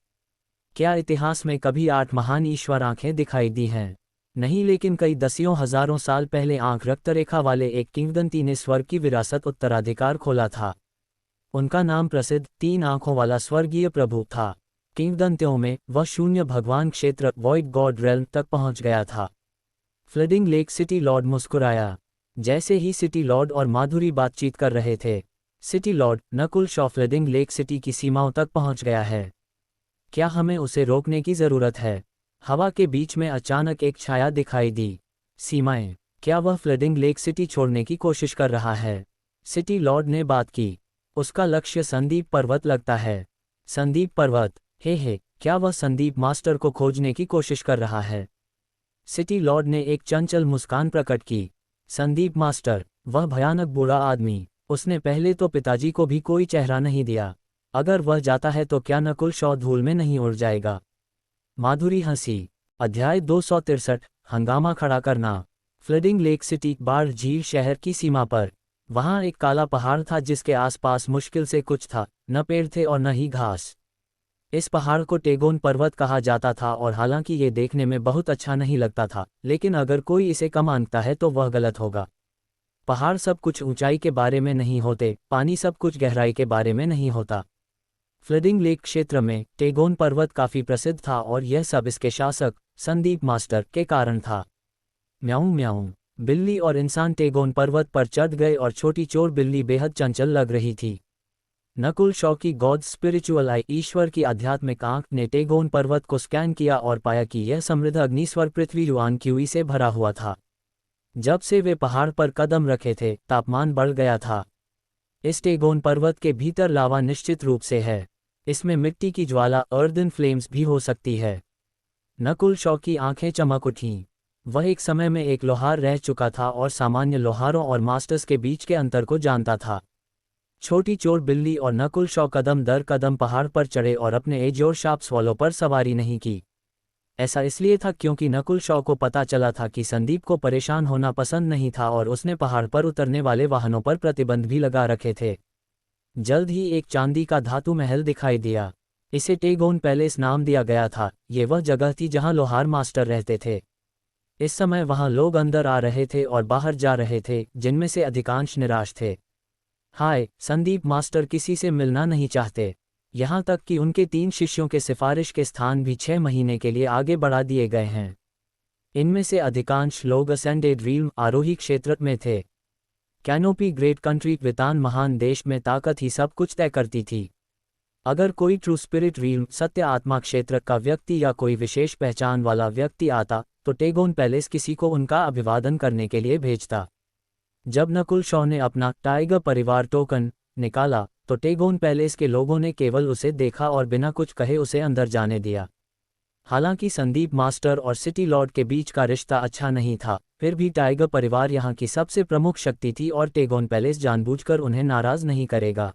क्या इतिहास में कभी 8 महान ईश्वर आंखें दिखाई दी हैं? नहीं, लेकिन कई दसियों हजारों साल पहले आंख रक्तरेखा वाले एक किंवदंती ने स्वर्ग की विरासत उत्तराधिकार खोला था। उनका नाम प्रसिद्ध 3 आंखों वाला स्वर्गीय प्रभु था। किंवदंतियों में वह शून्य भगवान क्षेत्र वॉइड गॉड रेल्म तक पहुंच गया था। फ्लडिंग लेक सिटी लॉर्ड मुस्कुराया। जैसे ही सिटी लॉर्ड और माधुरी बातचीत कर रहे थे, city Lord Nakul Shaw flooding lake city की सीमाओं तक पहुंच गया है। क्या हमें उसे रोकने की जरूरत है? हवा के बीच में अचानक एक छाया दिखाई दी। सीमाएं? क्या वह फ्लडिंग लेक सिटी छोड़ने की कोशिश कर रहा है? सिटी लॉर्ड ने बात की। उसका लक्ष्य संदीप पर्वत लगता है। संदीप पर्वत? हे, क्या वह संदीप मास्टर को खोजने की कोशिश कर रहा है? सिटी लॉर्ड ने एक चंचल मुस्कान प्रकट की। संदीप मास्टर? वह भयानक बुरा आदमी। उसने पहले तो पिताजी को भी कोई चेहरा नहीं दिया। अगर वह जाता है तो क्या नकुल शॉ धूल में नहीं उड़ जाएगा? माधुरी हंसी। अध्याय 263 हंगामा खड़ा करना। फ्लडिंग लेक सिटी बाढ़ झील शहर की सीमा पर। वहां एक काला पहाड़ था जिसके आसपास मुश्किल से कुछ था, न पेड़ थे और न ही घास। इस पहाड़ को टेगोन पर्वत कहा जाता था और हालांकि ये देखने में बहुत अच्छा नहीं लगता था, लेकिन अगर कोई इसे कम आंकता है तो वह गलत होगा। पहाड़ सब कुछ ऊंचाई के बारे में नहीं होते, पानी सब कुछ गहराई के बारे में नहीं होता। फ्लडिंग लेक क्षेत्र में टेगोन पर्वत काफी प्रसिद्ध था और यह सब इसके शासक संदीप मास्टर के कारण था। म्याऊं म्याऊं। बिल्ली और इंसान टेगोन पर्वत पर चढ़ गए और छोटी चोर बिल्ली बेहद चंचल लग रही थी। नकुल शॉ की गॉड स्पिरिचुअल आई, ईश्वर की आध्यात्मिक आंख ने टेगोन पर्वत को स्कैन किया और पाया कि यह समृद्ध अग्निस्वर पृथ्वी युआन क्यूई से भरा हुआ था। जब से वे पहाड़ पर कदम रखे थे, तापमान बढ़ गया था। इस टेगोन पर्वत के भीतर लावा निश्चित रूप से है। इसमें मिट्टी की ज्वाला अर्दन फ्लेम्स भी हो सकती है। नकुल शॉ की आंखें चमक उठीं। वह एक समय में एक लोहार रह चुका था और सामान्य लोहारों और मास्टर्स के बीच के अंतर को जानता था। छोटी चोर बिल्ली और नकुल शॉ कदम दर कदम पहाड़ पर चढ़े और अपने एज और शार्प स्वॉलो पर सवारी नहीं की। ऐसा इसलिए था क्योंकि नकुल शॉ को पता चला था कि संदीप को परेशान होना पसंद नहीं था और उसने पहाड़ पर उतरने वाले वाहनों पर प्रतिबंध भी लगा रखे थे। जल्द ही एक चांदी का धातु महल दिखाई दिया। इसे टेगोन पैलेस नाम दिया गया था। ये वह जगह थी जहां लोहार मास्टर रहते थे। इस समय वहां लोग अंदर आ रहे थे और बाहर जा रहे थे, जिनमें से अधिकांश निराश थे। हाय, संदीप मास्टर किसी से मिलना नहीं चाहते। यहाँ तक कि उनके 3 शिष्यों के सिफारिश के स्थान भी 6 महीने के लिए आगे बढ़ा दिए गए हैं। इनमें से अधिकांश लोग असेंडेड रील्म आरोही क्षेत्र में थे। कैनोपी ग्रेट कंट्री वितान महान देश में ताकत ही सब कुछ तय करती थी। अगर कोई ट्रू स्पिरिट रील्म सत्य आत्मा क्षेत्र का व्यक्ति या कोई विशेष पहचान वाला व्यक्ति आता तो टेगोन पैलेस किसी को उनका अभिवादन करने के लिए भेजता। जब नकुल शॉ ने अपना टाइगर परिवार टोकन निकाला तो टेगोन पैलेस के लोगों ने केवल उसे देखा और बिना कुछ कहे उसे अंदर जाने दिया। हालांकि संदीप मास्टर और सिटी लॉर्ड के बीच का रिश्ता अच्छा नहीं था, फिर भी टाइगर परिवार यहाँ की सबसे प्रमुख शक्ति थी और टेगोन पैलेस जानबूझकर उन्हें नाराज नहीं करेगा।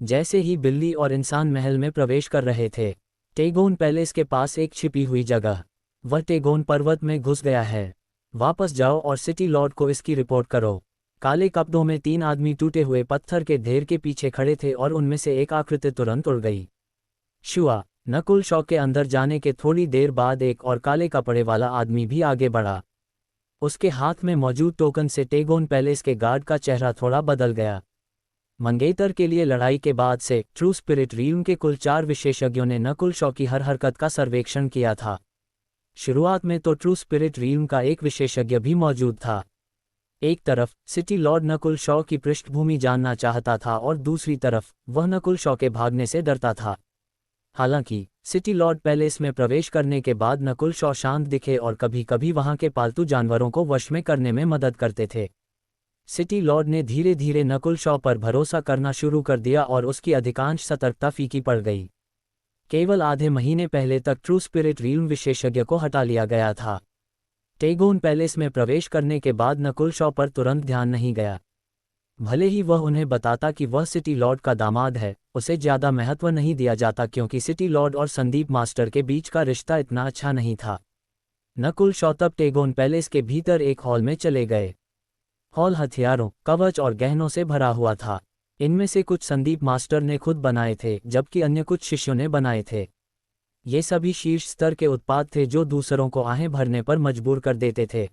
जैसे ही बिल्ली और इंसान महल में प्रवेश कर रहे थे, टेगोन पैलेस के पास एक छिपी हुई जगह, वह टेगोन पर्वत में घुस गया है। वापस जाओ और सिटी लॉर्ड को इसकी रिपोर्ट करो। काले कपड़ों में 3 आदमी टूटे हुए पत्थर के ढेर के पीछे खड़े थे और उनमें से एक आकृति तुरंत उड़ गई। शुआ। नकुल शॉ के अंदर जाने के थोड़ी देर बाद एक और काले कपड़े वाला आदमी भी आगे बढ़ा। उसके हाथ में मौजूद टोकन से टेगोन पैलेस के गार्ड का चेहरा थोड़ा बदल गया। मंगेतर के लिए लड़ाई के बाद से ट्रू स्पिरिट रील्म के कुल 4 विशेषज्ञों ने नकुल शॉ की हर हरकत का सर्वेक्षण किया था। शुरुआत में तो ट्रू स्पिरिट रील्म का एक विशेषज्ञ भी मौजूद था। एक तरफ सिटी लॉर्ड नकुल शॉ की पृष्ठभूमि जानना चाहता था और दूसरी तरफ वह नकुल शॉ के भागने से डरता था। हालांकि सिटी लॉर्ड पैलेस में प्रवेश करने के बाद नकुल शॉ शांत दिखे और कभी कभी वहां के पालतू जानवरों को वश में करने में मदद करते थे। सिटी लॉर्ड ने धीरे धीरे नकुल शॉ पर भरोसा करना शुरू कर दिया और उसकी अधिकांश सतर्कता फीकी पड़ गई। केवल आधे महीने पहले तक ट्रू स्पिरिट रील्म विशेषज्ञ को हटा लिया गया था। टेगोन पैलेस में प्रवेश करने के बाद नकुल शॉ पर तुरंत ध्यान नहीं गया। भले ही वह उन्हें बताता कि वह सिटी लॉर्ड का दामाद है, उसे ज़्यादा महत्व नहीं दिया जाता क्योंकि सिटी लॉर्ड और संदीप मास्टर के बीच का रिश्ता इतना अच्छा नहीं था। नकुल शॉ तब टेगोन पैलेस के भीतर एक हॉल में चले गए। हॉल हथियारों, कवच और गहनों से भरा हुआ था। इनमें से कुछ संदीप मास्टर ने खुद बनाए थे जबकि अन्य कुछ शिष्यों ने बनाए थे। ये सभी शीर्ष स्तर के उत्पाद थे जो दूसरों को आहें भरने पर मजबूर कर देते थे।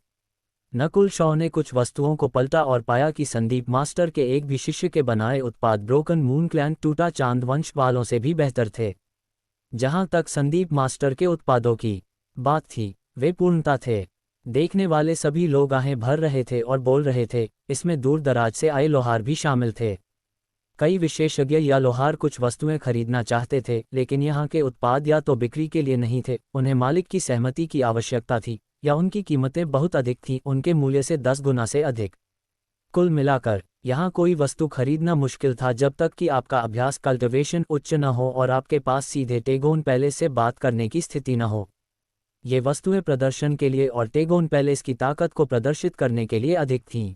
नकुल शॉ ने कुछ वस्तुओं को पलटा और पाया कि संदीप मास्टर के एक भी शिष्य के बनाए उत्पाद ब्रोकन मून क्लैन टूटा चांद वंश वालों से भी बेहतर थे। जहां तक संदीप मास्टर के उत्पादों की बात थी, वे पूर्णता थे। देखने वाले सभी लोग आहें भर रहे थे और बोल रहे थे, इसमें दूर दराज से आए लोहार भी शामिल थे। कई विशेषज्ञ या लोहार कुछ वस्तुएं खरीदना चाहते थे, लेकिन यहाँ के उत्पाद या तो बिक्री के लिए नहीं थे, उन्हें मालिक की सहमति की आवश्यकता थी, या उनकी कीमतें बहुत अधिक थीं, उनके मूल्य से 10 गुना से अधिक। कुल मिलाकर यहाँ कोई वस्तु खरीदना मुश्किल था जब तक कि आपका अभ्यास कल्टिवेशन उच्च न हो और आपके पास सीधे टेगोन पैलेस से बात करने की स्थिति न हो। ये वस्तुएं प्रदर्शन के लिए और टेगोन पैलेस की ताकत को प्रदर्शित करने के लिए अधिक थीं।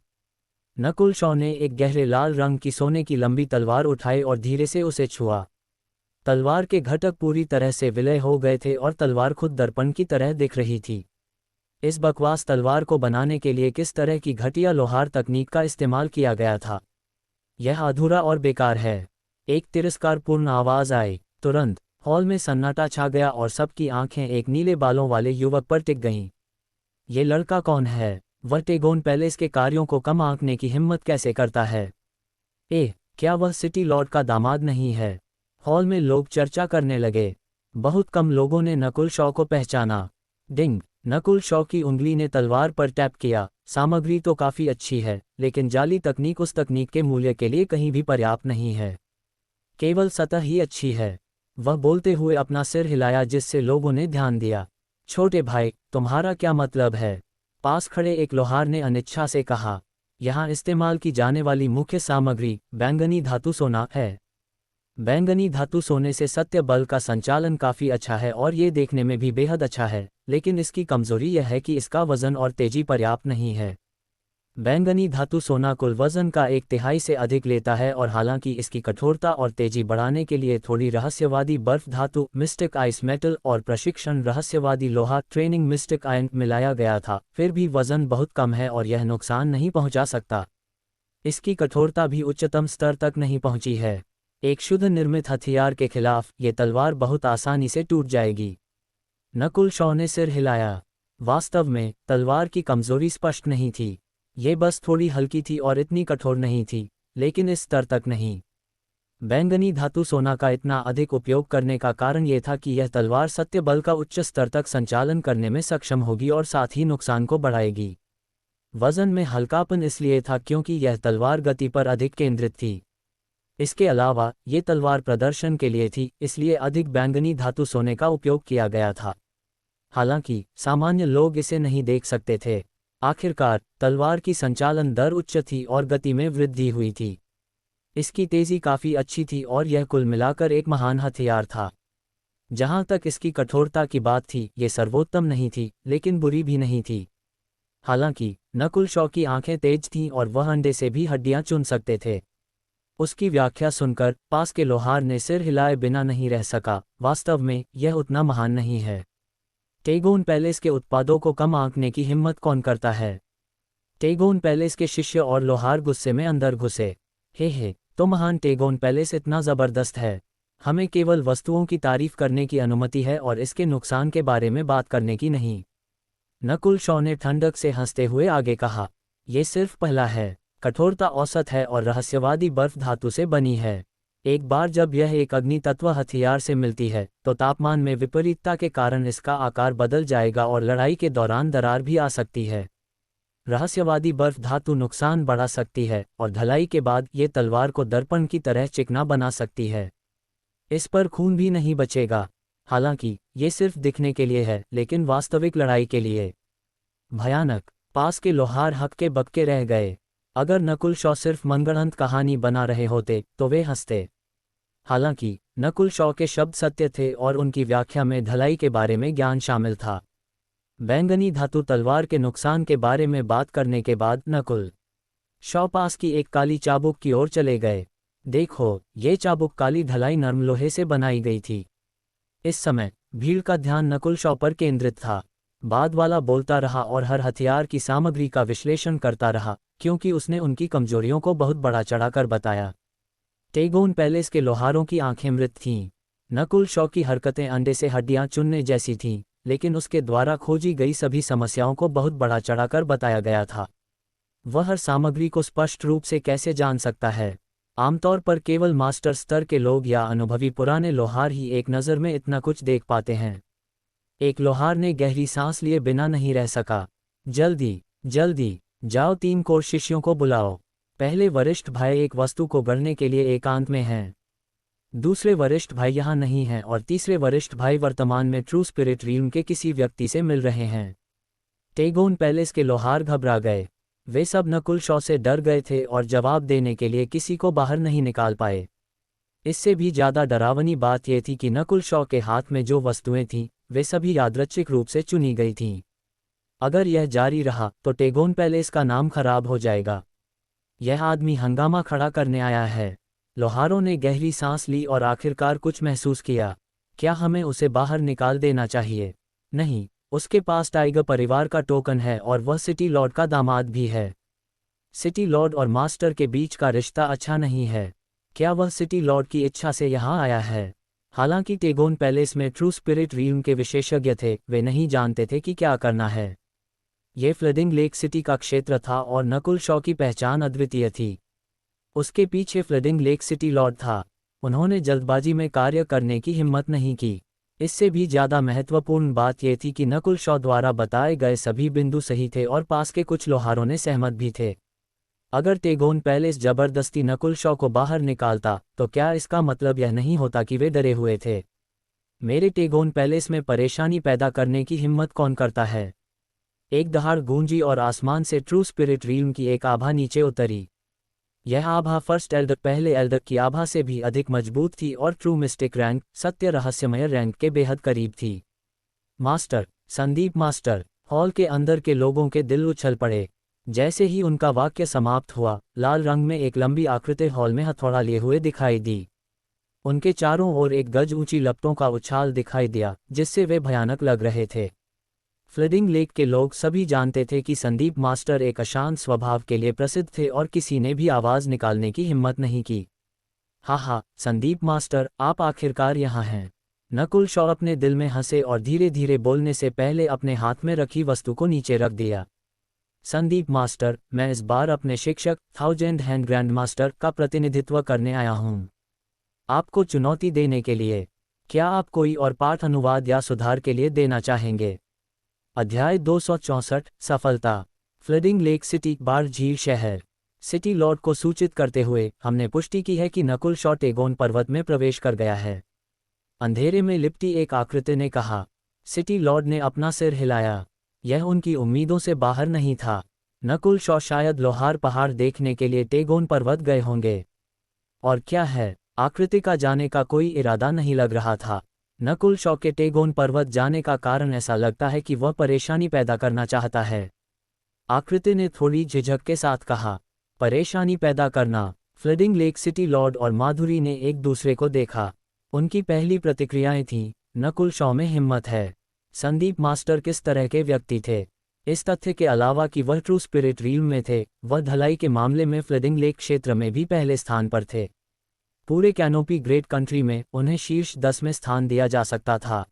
नकुल शॉ ने एक गहरे लाल रंग की सोने की लंबी तलवार उठाई और धीरे से उसे छुआ। तलवार के घटक पूरी तरह से विलय हो गए थे और तलवार खुद दर्पण की तरह दिख रही थी। इस बकवास तलवार को बनाने के लिए किस तरह की घटिया लोहार तकनीक का इस्तेमाल किया गया था? यह अधूरा और बेकार है। एक तिरस्कारपूर्ण आवाज आई। तुरंत हॉल में सन्नाटा छा गया और सबकी आंखें एक नीले बालों वाले युवक पर टिक गईं। ये लड़का कौन है? वह टेगोन पैलेस के कार्यों को कम आंकने की हिम्मत कैसे करता है? क्या वह सिटी लॉर्ड का दामाद नहीं है? हॉल में लोग चर्चा करने लगे। बहुत कम लोगों ने नकुल शॉ को पहचाना। डिंग! नकुल शॉ की उंगली ने तलवार पर टैप किया। सामग्री तो काफ़ी अच्छी है, लेकिन जाली तकनीक उस तकनीक के मूल्य के लिए कहीं भी पर्याप्त नहीं है। केवल सतह ही अच्छी है। वह बोलते हुए अपना सिर हिलाया जिससे लोगों ने ध्यान दिया। छोटे भाई, तुम्हारा क्या मतलब है? पास खड़े एक लोहार ने अनिच्छा से कहा। यहाँ इस्तेमाल की जाने वाली मुख्य सामग्री बैंगनी धातु सोना है। बैंगनी धातु सोने से सत्य बल का संचालन काफ़ी अच्छा है और ये देखने में भी बेहद अच्छा है, लेकिन इसकी कमजोरी यह है कि इसका वजन और तेजी पर्याप्त नहीं है। बैंगनी धातु सोना कुल वजन का 1/3 से अधिक लेता है और हालांकि इसकी कठोरता और तेजी बढ़ाने के लिए थोड़ी रहस्यवादी बर्फ धातु मिस्टिक आइस मेटल और प्रशिक्षण रहस्यवादी लोहा ट्रेनिंग मिस्टिक आयन मिलाया गया था, फिर भी वजन बहुत कम है और यह नुकसान नहीं पहुंचा सकता। इसकी कठोरता भी उच्चतम स्तर तक नहीं पहुंची है। एक शुद्ध निर्मित हथियार के खिलाफ ये तलवार बहुत आसानी से टूट जाएगी। नकुल शॉ ने सिर हिलाया। वास्तव में तलवार की कमजोरी स्पष्ट नहीं थी। ये बस थोड़ी हल्की थी और इतनी कठोर नहीं थी, लेकिन इस स्तर तक नहीं। बैंगनी धातु सोना का इतना अधिक उपयोग करने का कारण ये था कि यह तलवार सत्य बल का उच्च स्तर तक संचालन करने में सक्षम होगी और साथ ही नुकसान को बढ़ाएगी। वजन में हल्कापन इसलिए था क्योंकि यह तलवार गति पर अधिक केंद्रित थी। इसके अलावा ये तलवार प्रदर्शन के लिए थी, इसलिए अधिक बैंगनी धातु सोने का उपयोग किया गया था। हालांकि सामान्य लोग इसे नहीं देख सकते थे। आखिरकार तलवार की संचालन दर उच्च थी और गति में वृद्धि हुई थी। इसकी तेजी काफ़ी अच्छी थी और यह कुल मिलाकर एक महान हथियार था। जहां तक इसकी कठोरता की बात थी, ये सर्वोत्तम नहीं थी, लेकिन बुरी भी नहीं थी। हालांकि नकुल शॉ की आंखें तेज थीं और वह अंडे से भी हड्डियां चुन सकते थे। उसकी व्याख्या सुनकर पास के लोहार ने सिर हिलाए बिना नहीं रह सका। वास्तव में यह उतना महान नहीं है। टेगोन पैलेस के उत्पादों को कम आंकने की हिम्मत कौन करता है? टेगोन पैलेस के शिष्य और लोहार गुस्से में अंदर घुसे। हे, तो महान टेगोन पैलेस इतना ज़बरदस्त है। हमें केवल वस्तुओं की तारीफ करने की अनुमति है और इसके नुकसान के बारे में बात करने की नहीं। नकुल शॉ ने ठंडक से हंसते हुए आगे कहा, यह सिर्फ पहला है। कठोरता औसत है और रहस्यवादी बर्फ धातु से बनी है। एक बार जब यह एक अग्नि तत्व हथियार से मिलती है, तो तापमान में विपरीतता के कारण इसका आकार बदल जाएगा और लड़ाई के दौरान दरार भी आ सकती है। रहस्यवादी बर्फ धातु नुकसान बढ़ा सकती है और ढलाई के बाद ये तलवार को दर्पण की तरह चिकना बना सकती है। इस पर खून भी नहीं बचेगा। हालांकि ये सिर्फ दिखने के लिए है, लेकिन वास्तविक लड़ाई के लिए भयानक। पास के लोहार हक्के बक्के रह गए। अगर नकुल शॉ सिर्फ मनगढ़ंत कहानी बना रहे होते तो वे हंसते। हालांकि नकुल शॉ के शब्द सत्य थे और उनकी व्याख्या में ढलाई के बारे में ज्ञान शामिल था। बैंगनी धातु तलवार के नुकसान के बारे में बात करने के बाद नकुल शॉ पास की एक काली चाबुक की ओर चले गए। देखो, ये चाबुक काली ढलाई नर्म लोहे से बनाई गई थी। इस समय भीड़ का ध्यान नकुल शॉ पर केंद्रित था। बाद वाला बोलता रहा और हर हथियार की सामग्री का विश्लेषण करता रहा, क्योंकि उसने उनकी कमजोरियों को बहुत बढ़ा चढ़ाकर बताया। टेगोन पैलेस के लोहारों की आंखें मृत थीं। नकुल शॉ की हरकतें अंडे से हड्डियां चुनने जैसी थीं, लेकिन उसके द्वारा खोजी गई सभी समस्याओं को बहुत बढ़ा चढ़ाकर बताया गया था। वह हर सामग्री को स्पष्ट रूप से कैसे जान सकता है? आमतौर पर केवल मास्टर स्तर के लोग या अनुभवी पुराने लोहार ही एक नज़र में इतना कुछ देख पाते हैं। एक लोहार ने गहरी सांस लिए बिना नहीं रह सका। जल्दी जल्दी जाओ, 3 कोर शिष्यों को बुलाओ। पहले वरिष्ठ भाई एक वस्तु को गढ़ने के लिए एकांत में हैं। दूसरे वरिष्ठ भाई यहाँ नहीं हैं और तीसरे वरिष्ठ भाई वर्तमान में ट्रू स्पिरिट रील्म के किसी व्यक्ति से मिल रहे हैं। टेगोन पैलेस के लोहार घबरा गए। वे सब नकुल शॉ से डर गए थे और जवाब देने के लिए किसी को बाहर नहीं निकाल पाए। इससे भी ज़्यादा डरावनी बात यह थी कि नकुल शॉ के हाथ में जो वस्तुएं थीं, वे सभी यादृच्छिक रूप से चुनी गई थीं। अगर यह जारी रहा तो टेगोन पैलेस का नाम खराब हो जाएगा। यह आदमी हंगामा खड़ा करने आया है। लोहारों ने गहरी सांस ली और आखिरकार कुछ महसूस किया। क्या हमें उसे बाहर निकाल देना चाहिए? नहीं, उसके पास टाइगर परिवार का टोकन है और वह सिटी लॉर्ड का दामाद भी है। सिटी लॉर्ड और मास्टर के बीच का रिश्ता अच्छा नहीं है। क्या वह सिटी लॉर्ड की इच्छा से यहाँ आया है? हालांकि टेगोन पैलेस में ट्रू स्पिरिट रील्म के विशेषज्ञ थे, वे नहीं जानते थे कि क्या करना है। यह फ्लडिंग लेक सिटी का क्षेत्र था और नकुल शॉ की पहचान अद्वितीय थी। उसके पीछे फ्लडिंग लेक सिटी लॉर्ड था। उन्होंने जल्दबाजी में कार्य करने की हिम्मत नहीं की। इससे भी ज़्यादा महत्वपूर्ण बात यह थी कि नकुल शॉ द्वारा बताए गए सभी बिंदु सही थे और पास के कुछ लोहारों ने सहमत भी थे। अगर टेगोन पैलेस जबरदस्ती नकुल शॉ को बाहर निकालता तो क्या इसका मतलब यह नहीं होता कि वे डरे हुए थे? मेरे टेगोन पैलेस में परेशानी पैदा करने की हिम्मत कौन करता है? एक दहाड़ गूंजी और आसमान से ट्रू स्पिरिट रील्म की एक आभा नीचे उतरी। यह आभा फर्स्ट एल्डर पहले एल्डर की आभा से भी अधिक मजबूत थी और ट्रू मिस्टिक रैंक सत्य रहस्यमय रैंक के बेहद करीब थी। Master, Sandeep master. हॉल के अंदर के लोगों के दिल उछल पड़े। जैसे ही उनका वाक्य समाप्त हुआ, लाल रंग में एक लंबी आकृति हॉल में हथौड़ा लिए हुए दिखाई दी। उनके चारों ओर 1 गज ऊंची लपटों का उछाल दिखाई दिया, जिससे वे भयानक लग रहे थे। फ्लडिंग लेक के लोग सभी जानते थे कि संदीप मास्टर एक अशांत स्वभाव के लिए प्रसिद्ध थे और किसी ने भी आवाज़ निकालने की हिम्मत नहीं की। हा, संदीप मास्टर, आप आखिरकार यहाँ हैं। नकुल शॉ अपने दिल में हंसे और धीरे धीरे बोलने से पहले अपने हाथ में रखी वस्तु को नीचे रख दिया। संदीप मास्टर, मैं इस बार अपने शिक्षक 1000 हैंड ग्रैंड मास्टर का प्रतिनिधित्व करने आया हूँ। आपको चुनौती देने के लिए। क्या आप कोई और पाठ अनुवाद या सुधार के लिए देना चाहेंगे? अध्याय 264 सफलता। फ्लडिंग लेक सिटी बार झील शहर। सिटी लॉर्ड को सूचित करते हुए हमने पुष्टि की है कि नकुल शॉ टेगोन पर्वत में प्रवेश कर गया है। अंधेरे में लिपटी एक आकृति ने कहा। सिटी लॉर्ड ने अपना सिर हिलाया। यह उनकी उम्मीदों से बाहर नहीं था। नकुल शॉ शायद लोहार पहाड़ देखने के लिए टेगोन पर्वत गए होंगे। और क्या है, आकृति का जाने का कोई इरादा नहीं लग रहा था। नकुल शॉ के टेगोन पर्वत जाने का कारण ऐसा लगता है कि वह परेशानी पैदा करना चाहता है। आकृति ने थोड़ी झिझक के साथ कहा। परेशानी पैदा करना? फ्लडिंग लेक सिटी लॉर्ड और माधुरी ने एक दूसरे को देखा। उनकी पहली प्रतिक्रियाएं थीं, नकुल शॉ में हिम्मत है। संदीप मास्टर किस तरह के व्यक्ति थे? इस तथ्य के अलावा कि वह ट्रू स्पिरिट रील्म में थे, वह ढलाई के मामले में फ्लडिंग लेक क्षेत्र में भी पहले स्थान पर थे। पूरे कैनोपी ग्रेट कंट्री में उन्हें शीर्ष 10 में स्थान दिया जा सकता था।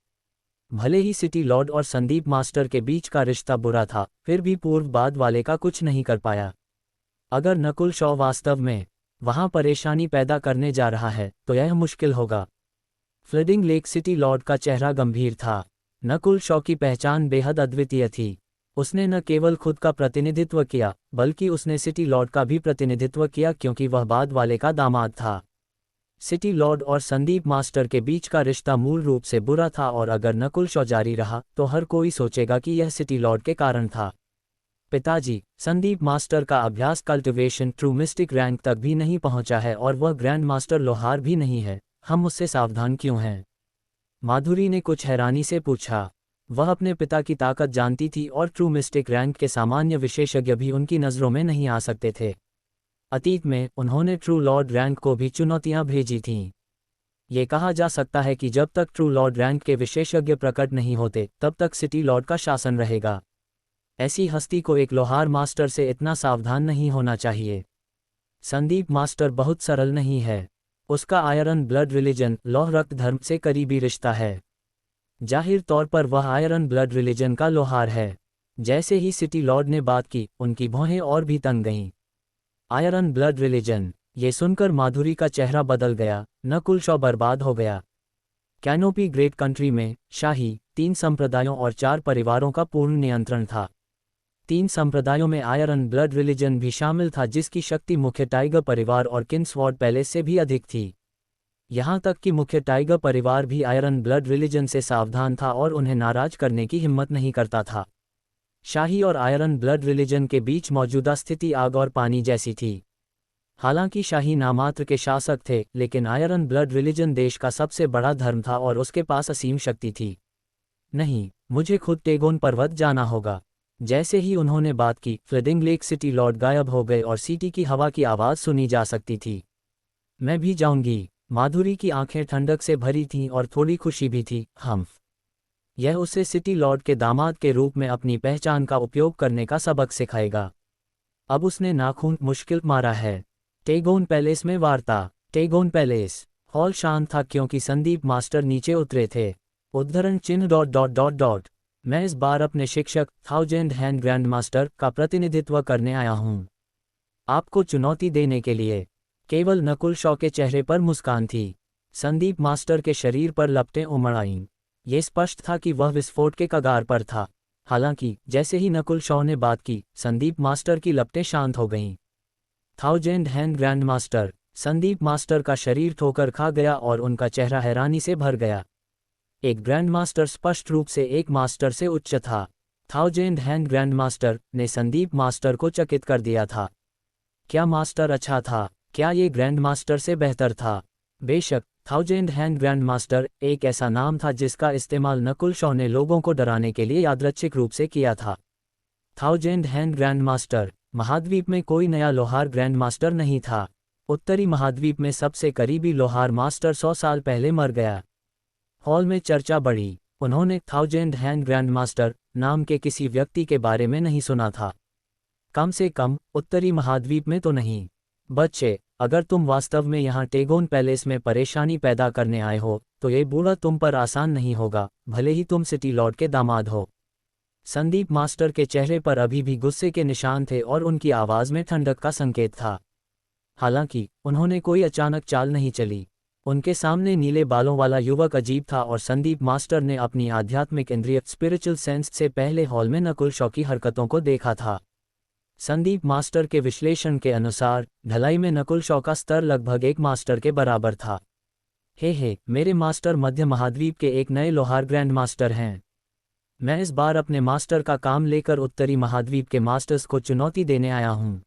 भले ही सिटी लॉर्ड और संदीप मास्टर के बीच का रिश्ता बुरा था, फिर भी पूर्व बाद वाले का कुछ नहीं कर पाया। अगर नकुल शॉ वास्तव में वहां परेशानी पैदा करने जा रहा है तो यह मुश्किल होगा। फ्लडिंग लेक सिटी लॉर्ड का चेहरा गंभीर था। नकुल शॉ की पहचान बेहद अद्वितीय थी। उसने न केवल खुद का प्रतिनिधित्व किया, बल्कि उसने सिटी लॉर्ड का भी प्रतिनिधित्व किया क्योंकि वह बाद वाले का दामाद था। सिटी लॉर्ड और संदीप मास्टर के बीच का रिश्ता मूल रूप से बुरा था और अगर नकुल शॉ जारी रहा तो हर कोई सोचेगा कि यह सिटी लॉर्ड के कारण था। पिताजी, संदीप मास्टर का अभ्यास कल्टिवेशन ट्रू मिस्टिक रैंक तक भी नहीं पहुंचा है और वह ग्रैंड मास्टर लोहार भी नहीं है, हम उससे सावधान क्यों हैं? माधुरी ने कुछ हैरानी से पूछा। वह अपने पिता की ताकत जानती थी और ट्रू मिस्टिक रैंक के सामान्य विशेषज्ञ भी उनकी नज़रों में नहीं आ सकते थे। अतीत में उन्होंने ट्रू लॉर्ड रैंक को भी चुनौतियां भेजी थीं। ये कहा जा सकता है कि जब तक ट्रू लॉर्ड रैंक के विशेषज्ञ प्रकट नहीं होते तब तक सिटी लॉर्ड का शासन रहेगा। ऐसी हस्ती को एक लोहार मास्टर से इतना सावधान नहीं होना चाहिए। संदीप मास्टर बहुत सरल नहीं है। उसका आयरन ब्लड रिलीजन लौह रक्त धर्म से करीबी रिश्ता है। जाहिर तौर पर वह आयरन ब्लड रिलीजन का लोहार है। जैसे ही सिटी लॉर्ड ने बात की, उनकी भौहें और भी तंग गईं। आयरन ब्लड रिलीजन, ये सुनकर माधुरी का चेहरा बदल गया, नकुल शॉ बर्बाद हो गया। कैनोपी ग्रेट कंट्री में शाही 3 संप्रदायों और 4 परिवारों का पूर्ण नियंत्रण था। 3 संप्रदायों में आयरन ब्लड रिलीजन भी शामिल था जिसकी शक्ति मुख्य टाइगर परिवार और किंग्सवॉर्ड पैलेस से भी अधिक थी। यहाँ तक कि मुख्य टाइगर परिवार भी आयरन ब्लड रिलीजन से सावधान था और उन्हें नाराज करने की हिम्मत नहीं करता था। शाही और आयरन ब्लड रिलीजन के बीच मौजूदा स्थिति आग और पानी जैसी थी। हालांकि शाही नामात्र के शासक थे, लेकिन आयरन ब्लड रिलीजन देश का सबसे बड़ा धर्म था और उसके पास असीम शक्ति थी। नहीं, मुझे खुद टेगोन पर्वत जाना होगा। जैसे ही उन्होंने बात की, फ्लडिंग लेक सिटी लॉर्ड गायब हो गए और सिटी की हवा की आवाज़ सुनी जा सकती थी। मैं भी जाऊंगी। माधुरी की आंखें ठंडक से भरी थीं और थोड़ी खुशी भी थी। यह उसे सिटी लॉर्ड के दामाद के रूप में अपनी पहचान का उपयोग करने का सबक सिखाएगा। अब उसने नाखून मुश्किल मारा है। टेगोन पैलेस में वार्ता। टेगोन पैलेस हॉल शांत था क्योंकि संदीप मास्टर नीचे उतरे थे। उद्धरण चिन्ह ... मैं इस बार अपने शिक्षक थाउजेंड हैंड ग्रैंड मास्टर का प्रतिनिधित्व करने आया हूँ, आपको चुनौती देने के लिए। केवल नकुल शॉ के चेहरे पर मुस्कान थी। संदीप मास्टर के शरीर पर लपटें उमड़ आईं। ये स्पष्ट था कि वह विस्फोट के कगार पर था। हालांकि जैसे ही नकुल शॉ ने बात की, संदीप मास्टर की लपटें शांत हो गईं। Thousand hand grand master. Sandeep master का शरीर ठोकर खा गया और उनका चेहरा हैरानी से भर गया। एक ग्रैंड मास्टर स्पष्ट रूप से एक मास्टर से उच्च था। थाउजेंड हैंड ग्रैंड मास्टर ने संदीप मास्टर को चकित कर दिया था। क्या मास्टर अच्छा था? क्या ये ग्रैंड मास्टर से बेहतर था? बेशक, थाउजेंड हैंड ग्रैंड मास्टर एक ऐसा नाम था जिसका इस्तेमाल नकुल शॉ ने लोगों को डराने के लिए यादृच्छिक रूप से किया था। Thousand hand grand master. महाद्वीप में कोई नया लोहार ग्रैंड मास्टर नहीं था। उत्तरी महाद्वीप में सबसे करीबी लोहार मास्टर 100 साल पहले मर गया। हॉल में चर्चा बढ़ी। उन्होंने थाउजेंड हैंड ग्रैंड मास्टर नाम के किसी व्यक्ति के बारे में नहीं सुना था। कम से कम उत्तरी महाद्वीप में तो नहीं। बच्चे, अगर तुम वास्तव में यहाँ टेगोन पैलेस में परेशानी पैदा करने आए हो तो ये बूढ़ा तुम पर आसान नहीं होगा, भले ही तुम सिटी लॉर्ड के दामाद हो। संदीप मास्टर के चेहरे पर अभी भी गुस्से के निशान थे और उनकी आवाज़ में ठंडक का संकेत था। हालांकि उन्होंने कोई अचानक चाल नहीं चली। उनके सामने नीले बालों वाला युवक अजीब था और संदीप मास्टर ने अपनी आध्यात्मिक इंद्रिय स्पिरिचुअल सेंस से पहले हॉल में नकुल शॉ की हरकतों को देखा था। संदीप मास्टर के विश्लेषण के अनुसार ढलाई में नकुल शॉ का स्तर लगभग एक मास्टर के बराबर था। हे, मेरे मास्टर मध्य महाद्वीप के एक नए लोहार ग्रैंड मास्टर हैं। मैं इस बार अपने मास्टर का काम लेकर उत्तरी महाद्वीप के मास्टर्स को चुनौती देने आया हूँ।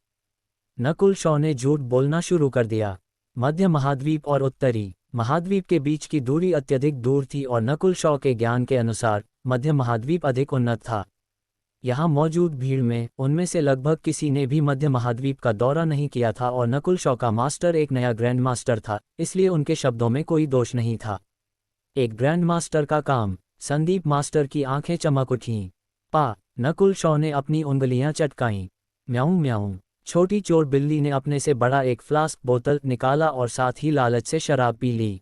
नकुल शॉ ने झूठ बोलना शुरू कर दिया। मध्य महाद्वीप और उत्तरी महाद्वीप के बीच की दूरी अत्यधिक दूर थी और नकुल शॉ के ज्ञान के अनुसार मध्य महाद्वीप अधिक उन्नत था। यहाँ मौजूद भीड़ में उनमें से लगभग किसी ने भी मध्य महाद्वीप का दौरा नहीं किया था और नकुल शॉ का मास्टर एक नया ग्रैंड मास्टर था, इसलिए उनके शब्दों में कोई दोष नहीं था। एक ग्रैंड मास्टर का काम। संदीप मास्टर की आंखें चमक उठीं। नकुल शॉ ने अपनी उंगलियां चटकाईं। म्याऊं म्याऊं। छोटी चोर बिल्ली ने अपने से बड़ा एक फ्लास्क बोतल निकाला और साथ ही लालच से शराब पी ली।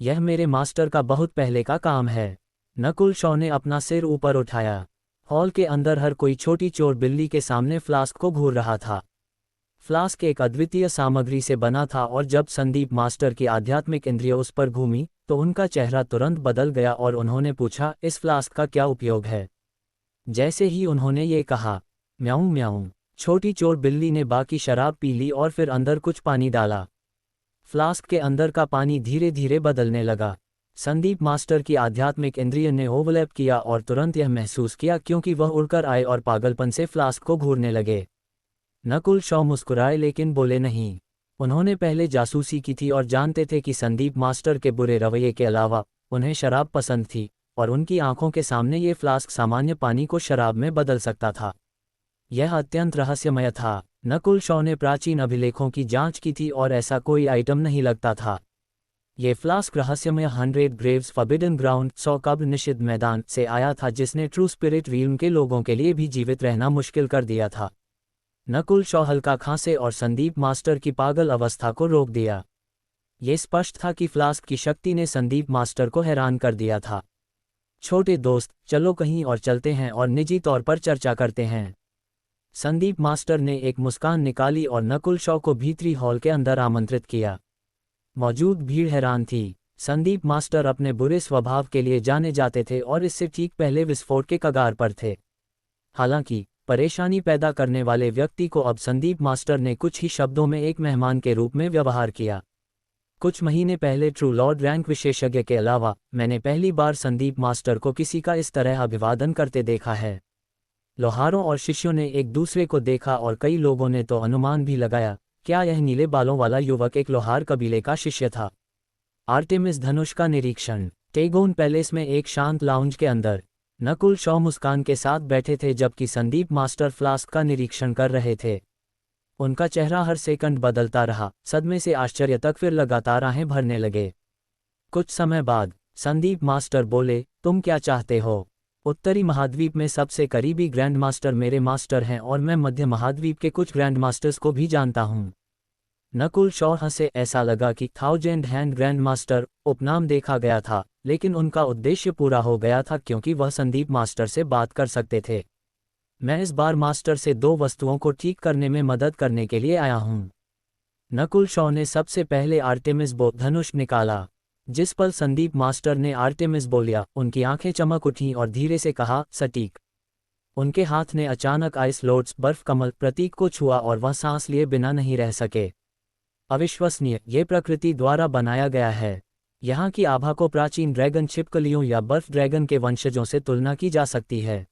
यह मेरे मास्टर का बहुत पहले का काम है। नकुल शॉ ने अपना सिर ऊपर उठाया। हॉल के अंदर हर कोई छोटी चोर बिल्ली के सामने फ्लास्क को घूर रहा था। फ्लास्क एक अद्वितीय सामग्री से बना था और जब संदीप मास्टर की आध्यात्मिक इंद्रिय उस पर घूमी तो उनका चेहरा तुरंत बदल गया और उन्होंने पूछा, इस फ्लास्क का क्या उपयोग है? जैसे ही उन्होंने ये कहा, म्याऊं म्याऊं, छोटी चोर बिल्ली ने बाकी शराब पी ली और फिर अंदर कुछ पानी डाला। फ्लास्क के अंदर का पानी धीरे धीरे बदलने लगा। संदीप मास्टर की आध्यात्मिक इंद्रिय ने ओवरलैप किया और तुरंत यह महसूस किया क्योंकि वह उड़कर आए और पागलपन से फ्लास्क को घूरने लगे। नकुल शॉ मुस्कुराए लेकिन बोले नहीं। उन्होंने पहले जासूसी की थी और जानते थे कि संदीप मास्टर के बुरे रवैये के अलावा उन्हें शराब पसंद थी, और उनकी आंखों के सामने ये फ्लास्क सामान्य पानी को शराब में बदल सकता था। यह अत्यंत रहस्यमय था। नकुल शॉ ने प्राचीन अभिलेखों की जांच की थी और ऐसा कोई आइटम नहीं लगता था। ये फ्लास्क रहस्यमय 100 ग्रेव्स फॉरबिडन ग्राउंड 100 कब्र निषिद्ध मैदान से आया था जिसने ट्रू स्पिरिट रील्म के लोगों के लिए भी जीवित रहना मुश्किल कर दिया था। नकुल शॉ हल्का खांसे और संदीप मास्टर की पागल अवस्था को रोक दिया। ये स्पष्ट था कि फ्लास्क की शक्ति ने संदीप मास्टर को हैरान कर दिया था। छोटे दोस्त, चलो कहीं और चलते हैं और निजी तौर पर चर्चा करते हैं। संदीप मास्टर ने एक मुस्कान निकाली और नकुल शॉ को भीतरी हॉल के अंदर आमंत्रित किया। मौजूद भीड़ हैरान थी। संदीप मास्टर अपने बुरे स्वभाव के लिए जाने जाते थे और इससे ठीक पहले विस्फोट के कगार पर थे। हालांकि परेशानी पैदा करने वाले व्यक्ति को अब संदीप मास्टर ने कुछ ही शब्दों में एक मेहमान के रूप में व्यवहार किया। कुछ महीने पहले ट्रू लॉर्ड रैंक विशेषज्ञ के अलावा मैंने पहली बार संदीप मास्टर को किसी का इस तरह अभिवादन करते देखा है। लोहारों और शिष्यों ने एक दूसरे को देखा और कई लोगों ने तो अनुमान भी लगाया, क्या यह नीले बालों वाला युवक एक लोहार कबीले का शिष्य था। आर्टेमिस धनुष का निरीक्षण। टेगोन पैलेस में एक शांत लाउंज के अंदर नकुल शॉ मुस्कान के साथ बैठे थे जबकि संदीप मास्टर फ्लास्क का निरीक्षण कर रहे थे। उनका चेहरा हर सेकंड बदलता रहा, सदमे से आश्चर्य तक फिर लगातार आहें भरने लगे। कुछ समय बाद संदीप मास्टर बोले, तुम क्या चाहते हो? उत्तरी महाद्वीप में सबसे करीबी ग्रैंड मास्टर मेरे मास्टर हैं और मैं मध्य महाद्वीप के कुछ ग्रैंड मास्टर्स को भी जानता हूँ। नकुल शॉ हंसे। ऐसा लगा कि 1000 हैंड ग्रैंड मास्टर उपनाम देखा गया था, लेकिन उनका उद्देश्य पूरा हो गया था क्योंकि वह संदीप मास्टर से बात कर सकते थे। मैं इस बार मास्टर से 2 वस्तुओं को ठीक करने में मदद करने के लिए आया हूँ। नकुल शॉ ने सबसे पहले आर्टेमिस बो धनुष निकाला। जिस पल संदीप मास्टर ने आर्टेमिस बोलिया, उनकी आंखें चमक उठीं और धीरे से कहा, सटीक। उनके हाथ ने अचानक आइस लॉर्ड्स बर्फ कमल प्रतीक को छुआ और वह सांस लिए बिना नहीं रह सके। अविश्वसनीय, ये प्रकृति द्वारा बनाया गया है। यहाँ की आभा को प्राचीन ड्रैगन छिपकलियों या बर्फ ड्रैगन के वंशजों से तुलना की जा सकती है।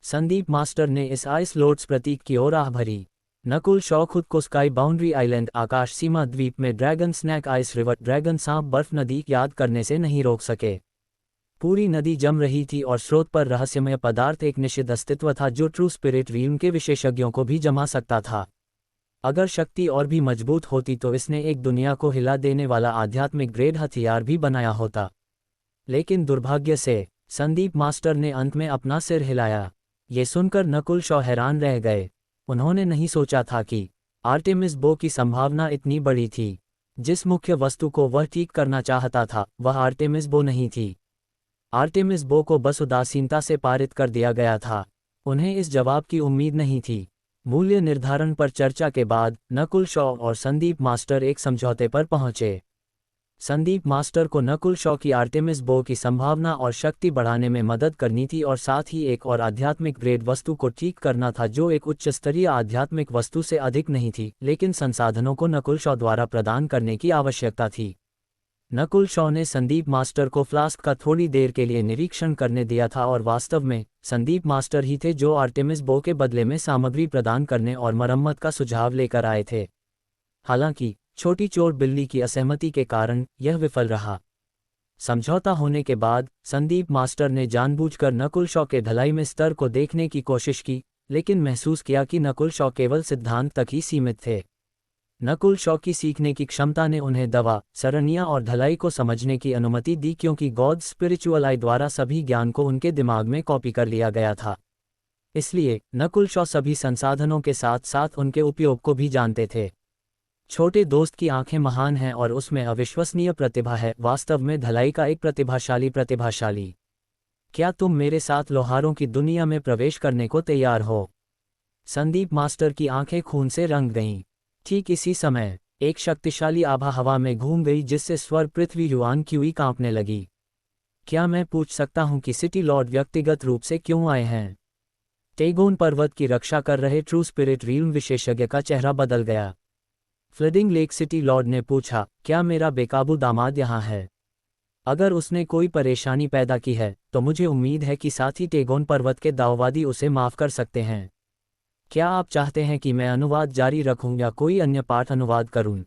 संदीप मास्टर ने इस आइस लॉर्ड्स प्रतीक की ओर आह भरी। नकुल शॉ खुद को स्काई बाउंड्री आइलैंड आकाश सीमा द्वीप में dragon snake ice river dragon सांप बर्फ नदी याद करने से नहीं रोक सके। पूरी नदी जम रही थी और स्रोत पर रहस्यमय पदार्थ एक निषिद्ध अस्तित्व था जो ट्रू स्पिरिट रील्म के विशेषज्ञों को भी जमा सकता था। अगर शक्ति और भी मजबूत होती तो इसने एक दुनिया को हिला देने वाला आध्यात्मिक ग्रेड हथियार भी बनाया होता। लेकिन दुर्भाग्य से संदीप मास्टर ने अंत में अपना सिर हिलाया। ये सुनकर नकुल शॉ हैरान रह गए। उन्होंने नहीं सोचा था कि आर्टेमिस बो की संभावना इतनी बड़ी थी। जिस मुख्य वस्तु को वह ठीक करना चाहता था वह आर्टेमिस बो नहीं थी। आर्टेमिस बो को बस उदासीनता से पारित कर दिया गया था। उन्हें इस जवाब की उम्मीद नहीं थी। मूल्य निर्धारण पर चर्चा के बाद नकुल शॉ और संदीप मास्टर एक समझौते पर पहुंचे। संदीप मास्टर को नकुल शॉ की आर्टेमिस बो की संभावना और शक्ति बढ़ाने में मदद करनी थी और साथ ही एक और आध्यात्मिक ग्रेड वस्तु को ठीक करना था जो एक उच्च स्तरीय आध्यात्मिक वस्तु से अधिक नहीं थी, लेकिन संसाधनों को नकुल शॉ द्वारा प्रदान करने की आवश्यकता थी। नकुल शॉ ने संदीप मास्टर को फ्लास्क का थोड़ी देर के लिए निरीक्षण करने दिया था और वास्तव में संदीप मास्टर ही थे जो आर्टेमिस बो के बदले में सामग्री प्रदान करने और मरम्मत का सुझाव लेकर आए थे। हालांकि छोटी चोर बिल्ली की असहमति के कारण यह विफल रहा। समझौता होने के बाद संदीप मास्टर ने जानबूझकर नकुल शॉ के ढलाई में स्तर को देखने की कोशिश की, लेकिन महसूस किया कि नकुल शॉ केवल सिद्धांत तक ही सीमित थे। नकुल शॉ की सीखने की क्षमता ने उन्हें दवा, सरणियां और ढलाई को समझने की अनुमति दी क्योंकि गॉड स्पिरिचुअल आई द्वारा सभी ज्ञान को उनके दिमाग में कॉपी कर लिया गया था। इसलिए नकुल शॉ सभी संसाधनों के साथ साथ उनके उपयोग को भी जानते थे। छोटे दोस्त की आंखें महान हैं और उसमें अविश्वसनीय प्रतिभा है, वास्तव में ढलाई का एक प्रतिभाशाली। क्या तुम मेरे साथ लोहारों की दुनिया में प्रवेश करने को तैयार हो? संदीप मास्टर की आंखें खून से रंग गईं। ठीक इसी समय एक शक्तिशाली आभा हवा में घूम गई जिससे स्वर पृथ्वी युआन क्यूई कांपने लगी। क्या मैं पूछ सकता हूं कि सिटी लॉर्ड व्यक्तिगत रूप से क्यों आए हैं? टेगोन पर्वत की रक्षा कर रहे ट्रू स्पिरिट रील्म विशेषज्ञ का चेहरा बदल गया। फ्लडिंग लेक सिटी लॉर्ड ने पूछा, क्या मेरा बेकाबू दामाद यहाँ है? अगर उसने कोई परेशानी पैदा की है तो मुझे उम्मीद है कि साथ ही टेगोन पर्वत के दाववादी उसे माफ़ कर सकते हैं। क्या आप चाहते हैं कि मैं अनुवाद जारी रखूं या कोई अन्य पाठ अनुवाद करूं?